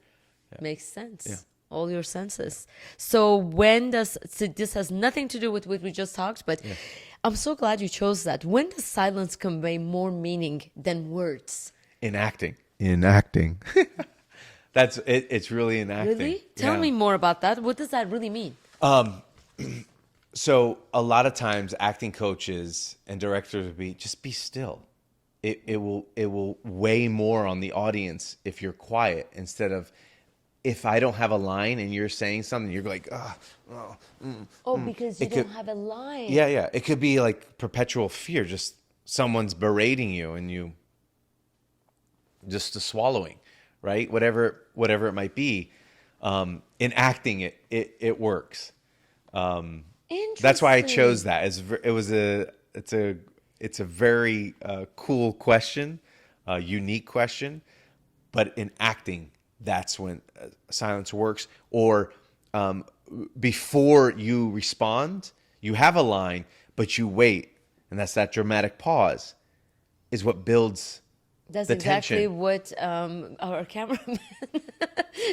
Speaker 1: Makes sense.
Speaker 2: Yeah.
Speaker 1: All your senses. So this has nothing to do with what we just talked, but I'm so glad you chose that. When does silence convey more meaning than words?
Speaker 2: In acting. That's it. It's really in acting.
Speaker 1: Really? Tell
Speaker 2: Yeah.
Speaker 1: me more about that. What does that really mean?
Speaker 2: So a lot of times acting coaches and directors will just be still. It will weigh more on the audience if you're quiet instead of if I don't have a line and you're saying something, you're like,
Speaker 1: Because you
Speaker 2: It could-
Speaker 1: don't have a line.
Speaker 2: yeah. It could be like perpetual fear, just someone's berating you and you just the swallowing, right? Whatever it might be. In acting, it works. That's why I chose that. It's a very cool question, unique question, but in acting, that's when silence works. Or before you respond, you have a line, but you wait, and that's that dramatic pause, is what builds
Speaker 1: That's
Speaker 2: the
Speaker 1: exactly
Speaker 2: tension.
Speaker 1: what our cameraman.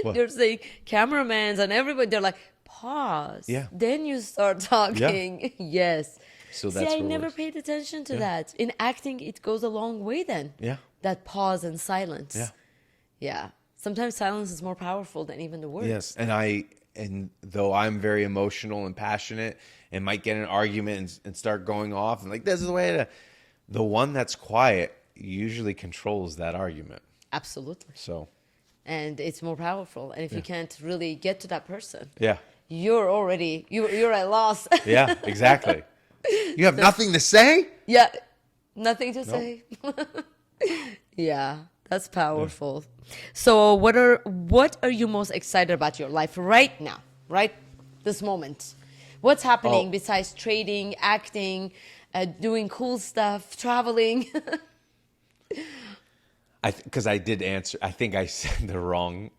Speaker 1: They're saying cameramans and everybody. They're like, pause.
Speaker 2: Yeah.
Speaker 1: Then you start talking. Yes.
Speaker 2: So
Speaker 1: See,
Speaker 2: that's
Speaker 1: I
Speaker 2: what
Speaker 1: never
Speaker 2: works.
Speaker 1: paid attention to that. In acting, it goes a long way. Then.
Speaker 2: Yeah.
Speaker 1: That pause and silence.
Speaker 2: Yeah.
Speaker 1: Yeah. Sometimes silence is more powerful than even the words.
Speaker 2: Yes, and though I'm very emotional and passionate and might get in an argument and start going off and like this is the way to, the one that's quiet usually controls that argument.
Speaker 1: Absolutely.
Speaker 2: So
Speaker 1: And it's more powerful. And if you can't really get to that person,
Speaker 2: yeah,
Speaker 1: you're at loss.
Speaker 2: yeah, exactly. You have nothing to say?
Speaker 1: Yeah, nothing to say. Yeah, that's powerful. So, what are you most excited about your life right now, right this moment? What's happening besides trading, acting, doing cool stuff, traveling?
Speaker 2: Because I did answer. I think I said the wrong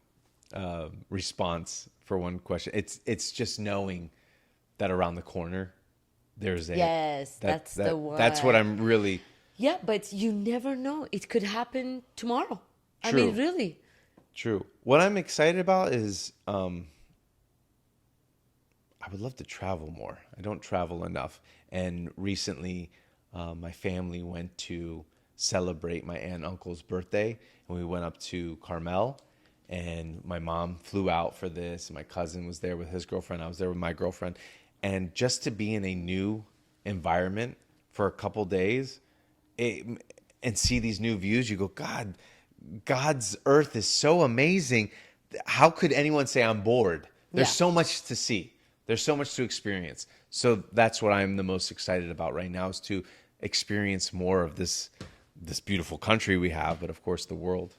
Speaker 2: response for one question. It's just knowing that around the corner there's a
Speaker 1: Yes, that's the one.
Speaker 2: That's what I'm really.
Speaker 1: Yeah, but you never know. It could happen tomorrow. I
Speaker 2: True.
Speaker 1: mean, really.
Speaker 2: True. What I'm excited about is I would love to travel more. I don't travel enough. And recently, my family went to celebrate my aunt and uncle's birthday, and we went up to Carmel, And my mom flew out for this. My cousin was there with his girlfriend. I was there with my girlfriend. And just to be in a new environment for a couple days and see these new views, you go, God's earth is so amazing. How could anyone say I'm bored? There's so much to see. There's so much to experience. So that's what I'm the most excited about right now, is to experience more of this beautiful country we have, but of course the world.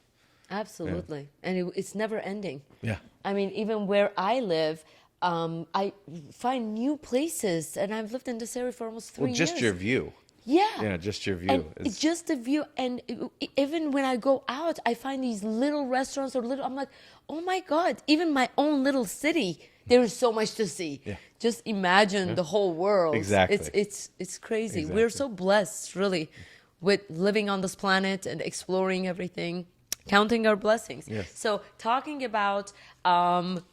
Speaker 1: Absolutely. And it's never ending.
Speaker 2: Yeah.
Speaker 1: I mean, even where I live, I find new places, and I've lived in this area for almost 3 years.
Speaker 2: Well, just your view.
Speaker 1: Yeah.
Speaker 2: Yeah, just your view.
Speaker 1: And it's just the view. And even when I go out, I find these little restaurants I'm like, oh my God, even my own little city, there is so much to see.
Speaker 2: Yeah.
Speaker 1: Just imagine the whole world.
Speaker 2: Exactly.
Speaker 1: It's crazy.
Speaker 2: Exactly.
Speaker 1: We're so blessed, really, with living on this planet and exploring everything. Counting our blessings.
Speaker 2: Yes.
Speaker 1: So talking about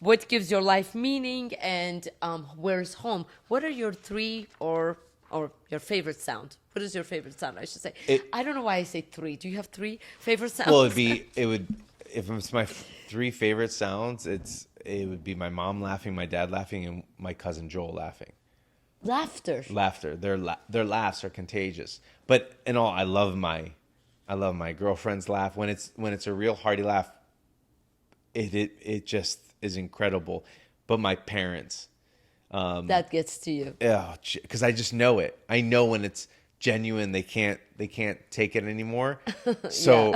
Speaker 1: what gives your life meaning and where's home, what are your three or your favorite sound? What is your favorite sound, I should say? I don't know why I say three. Do you have three favorite sounds?
Speaker 2: Well, if it's my three favorite sounds, it would be my mom laughing, my dad laughing, and my cousin Joel laughing. Laughter. Their laughs are contagious. But in all, I love my girlfriend's laugh. When it's a real hearty laugh, it just is incredible. But my parents,
Speaker 1: that gets to you.
Speaker 2: yeah, because I just know it. I know when it's genuine. They can't take it anymore. So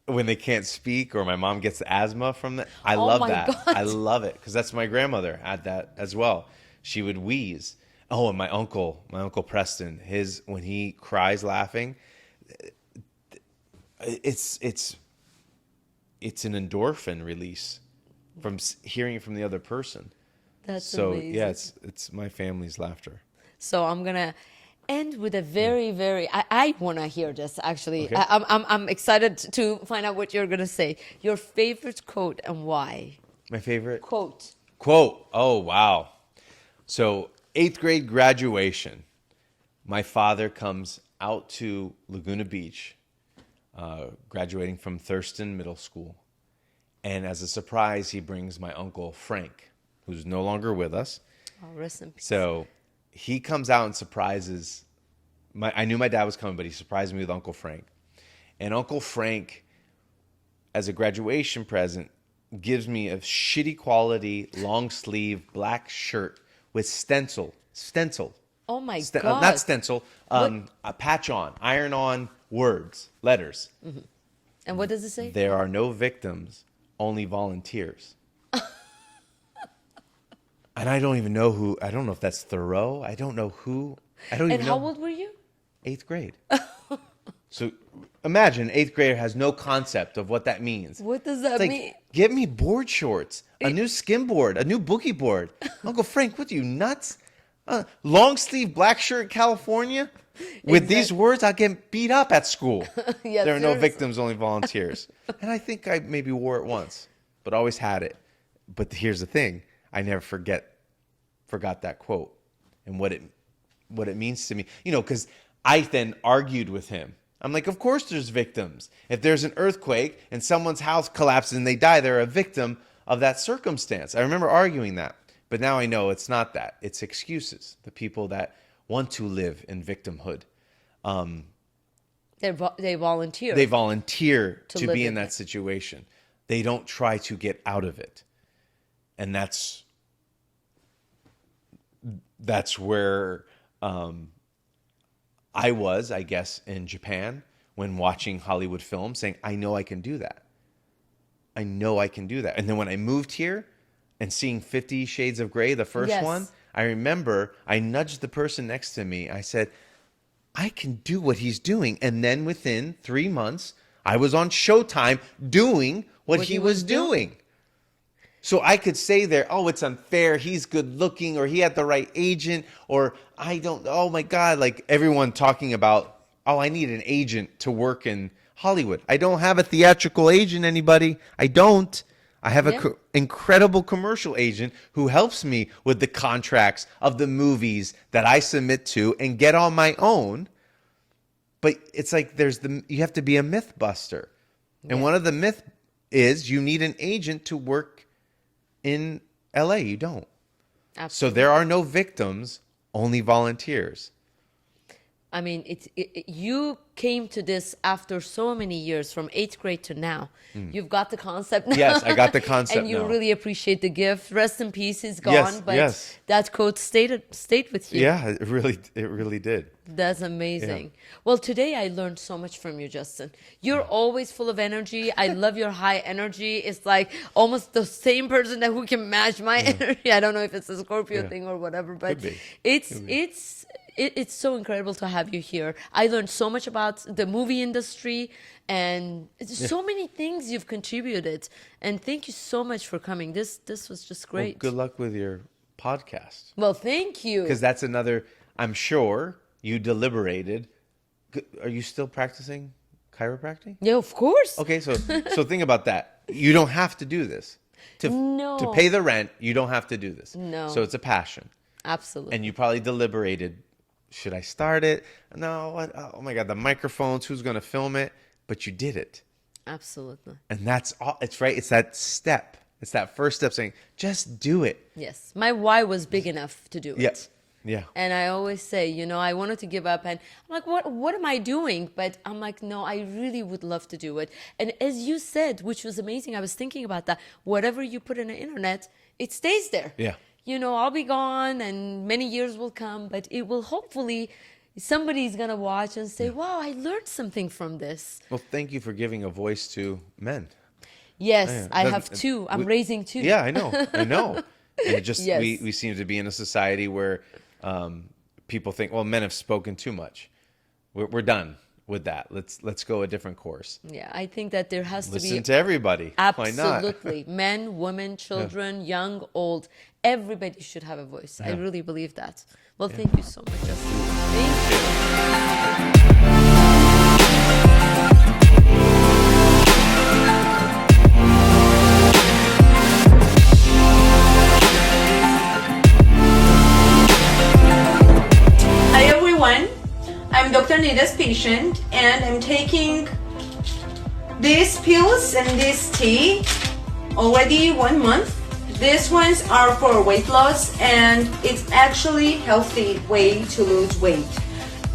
Speaker 2: when they can't speak, or my mom gets asthma from that, I love that.
Speaker 1: God.
Speaker 2: I love it, because that's my grandmother had that as well. She would wheeze. Oh, and my uncle Preston, when he cries laughing, it's an endorphin release from hearing it from the other person.
Speaker 1: That's
Speaker 2: amazing. Yeah, it's my family's laughter.
Speaker 1: So I'm gonna end with a very, very. I want to hear this actually.
Speaker 2: Okay.
Speaker 1: I'm excited to find out what you're gonna say. Your favorite quote and why?
Speaker 2: My favorite
Speaker 1: Quote.
Speaker 2: Oh, wow. So 8th grade graduation, my father comes out to Laguna Beach, graduating from Thurston Middle School. And as a surprise, he brings my uncle Frank, who's no longer with us.
Speaker 1: Oh, rest in peace.
Speaker 2: So he comes out and surprises I knew my dad was coming, but he surprised me with Uncle Frank. And Uncle Frank, as a graduation present, gives me a shitty quality long sleeve black shirt with stencil.
Speaker 1: Oh my God.
Speaker 2: Not stencil, a patch on, iron on words, letters.
Speaker 1: Mm-hmm. And what does it say?
Speaker 2: There are no victims, only volunteers. And I don't even know who. I don't know if that's Thoreau. I don't know who. I don't even know.
Speaker 1: And how old were you?
Speaker 2: 8th grade. So imagine 8th grader has no concept of what that means.
Speaker 1: What does that mean?
Speaker 2: Get me board shorts, a new skim board, a new boogie board. Uncle Frank, what are you, nuts? Long sleeve black shirt, California? With these words, I'll get beat up at school.
Speaker 1: Yeah,
Speaker 2: there are no
Speaker 1: seriously.
Speaker 2: victims, only volunteers. And I think I maybe wore it once, but always had it. But here's the thing. I never forgot that quote and what it means to me. You know, because I then argued with him. I'm like, of course there's victims. If there's an earthquake and someone's house collapses and they die, they're a victim of that circumstance. I remember arguing that. But now I know it's not that. It's excuses. The people that want to live in victimhood.
Speaker 1: They volunteer.
Speaker 2: They volunteer to
Speaker 1: live
Speaker 2: be
Speaker 1: in
Speaker 2: in that
Speaker 1: it.
Speaker 2: situation. They don't try to get out of it. And that's where I was, I guess, in Japan when watching Hollywood films, saying, I know I can do that. I know I can do that. And then when I moved here and seeing 50 Shades of Grey, the first
Speaker 1: Yes.
Speaker 2: one, I remember I nudged the person next to me. I said, I can do what he's doing. And then within 3 months, I was on Showtime doing what he was doing. So I could say there, oh, it's unfair. He's good looking, or he had the right agent, or oh my God, like everyone talking about, oh, I need an agent to work in Hollywood. I don't have a theatrical agent, anybody. I don't. I have an incredible commercial agent who helps me with the contracts of the movies that I submit to and get on my own. But it's like you have to be a myth buster. And one of the is you need an agent to work in LA. You don't.
Speaker 1: Absolutely.
Speaker 2: So there are no victims, only volunteers.
Speaker 1: I mean, you came to this after so many years, from 8th grade to now. You've got the concept now.
Speaker 2: Yes, I got the concept
Speaker 1: and you
Speaker 2: now.
Speaker 1: really appreciate the gift. Rest in peace, he's gone,
Speaker 2: Yes,
Speaker 1: but
Speaker 2: yes.
Speaker 1: that quote stayed with you.
Speaker 2: Yeah, it really did.
Speaker 1: That's amazing. Well, today I learned so much from you, Justin. You're always full of energy. I love your high energy. It's like almost the same person who can match my energy. I don't know if it's a Scorpio thing or whatever, but
Speaker 2: Could be.
Speaker 1: it's so incredible to have you here. I learned so much about the movie industry and so many things you've contributed. And thank you so much for coming. This was just great.
Speaker 2: Well, good luck with your podcast.
Speaker 1: Well, thank you.
Speaker 2: Because that's another, I'm sure you deliberated. Are you still practicing chiropractic?
Speaker 1: Yeah, of course.
Speaker 2: Okay, so think about that. You don't have to do this. To pay the rent, you don't have to do this.
Speaker 1: No.
Speaker 2: So it's a passion.
Speaker 1: Absolutely.
Speaker 2: And you probably deliberated, should I start it? No, what? Oh my God, the microphones, who's going to film it? But you did it.
Speaker 1: Absolutely.
Speaker 2: And that's all. It's right. It's that step. It's that first step saying, just do it.
Speaker 1: Yes. My why was big enough to do it.
Speaker 2: Yeah. Yeah.
Speaker 1: And I always say, I wanted to give up, and I'm like, what am I doing? But I'm like, no, I really would love to do it. And as you said, which was amazing, I was thinking about that. Whatever you put in the internet, it stays there.
Speaker 2: Yeah.
Speaker 1: I'll be gone and many years will come, but it will hopefully, somebody's going to watch and say, wow, I learned something from this.
Speaker 2: Well, thank you for giving a voice to men.
Speaker 1: Yes,
Speaker 2: Yeah.
Speaker 1: I have two. I'm raising two.
Speaker 2: Yeah, I know. And it just,
Speaker 1: Yes.
Speaker 2: we seem to be in a society where people think, well, men have spoken too much. We're done with that. Let's go a different course.
Speaker 1: Yeah, I think that there has to be...
Speaker 2: Listen to everybody. Why not?
Speaker 1: Absolutely. Men, women, children, young, old, everybody should have a voice. I really believe that. Well, thank you so much, Justin. Thank you.
Speaker 6: Hi everyone, I'm Dr. Neda's patient and I'm taking these pills and this tea already 1 month. These ones are for weight loss and it's actually healthy way to lose weight.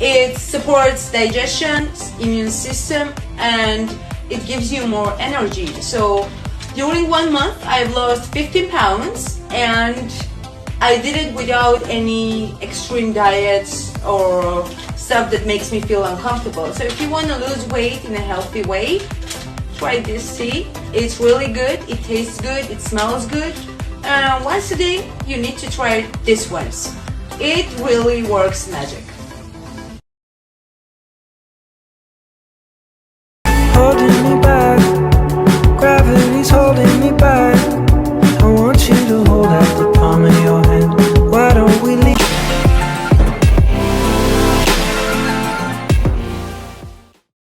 Speaker 6: It supports digestion, immune system, and it gives you more energy. So during 1 month I've lost 15 pounds and I did it without any extreme diets or stuff that makes me feel uncomfortable. So if you want to lose weight in a healthy way, try this tea. It's really good, it tastes good, it smells good. Once a day, you need to try this once. It really works magic.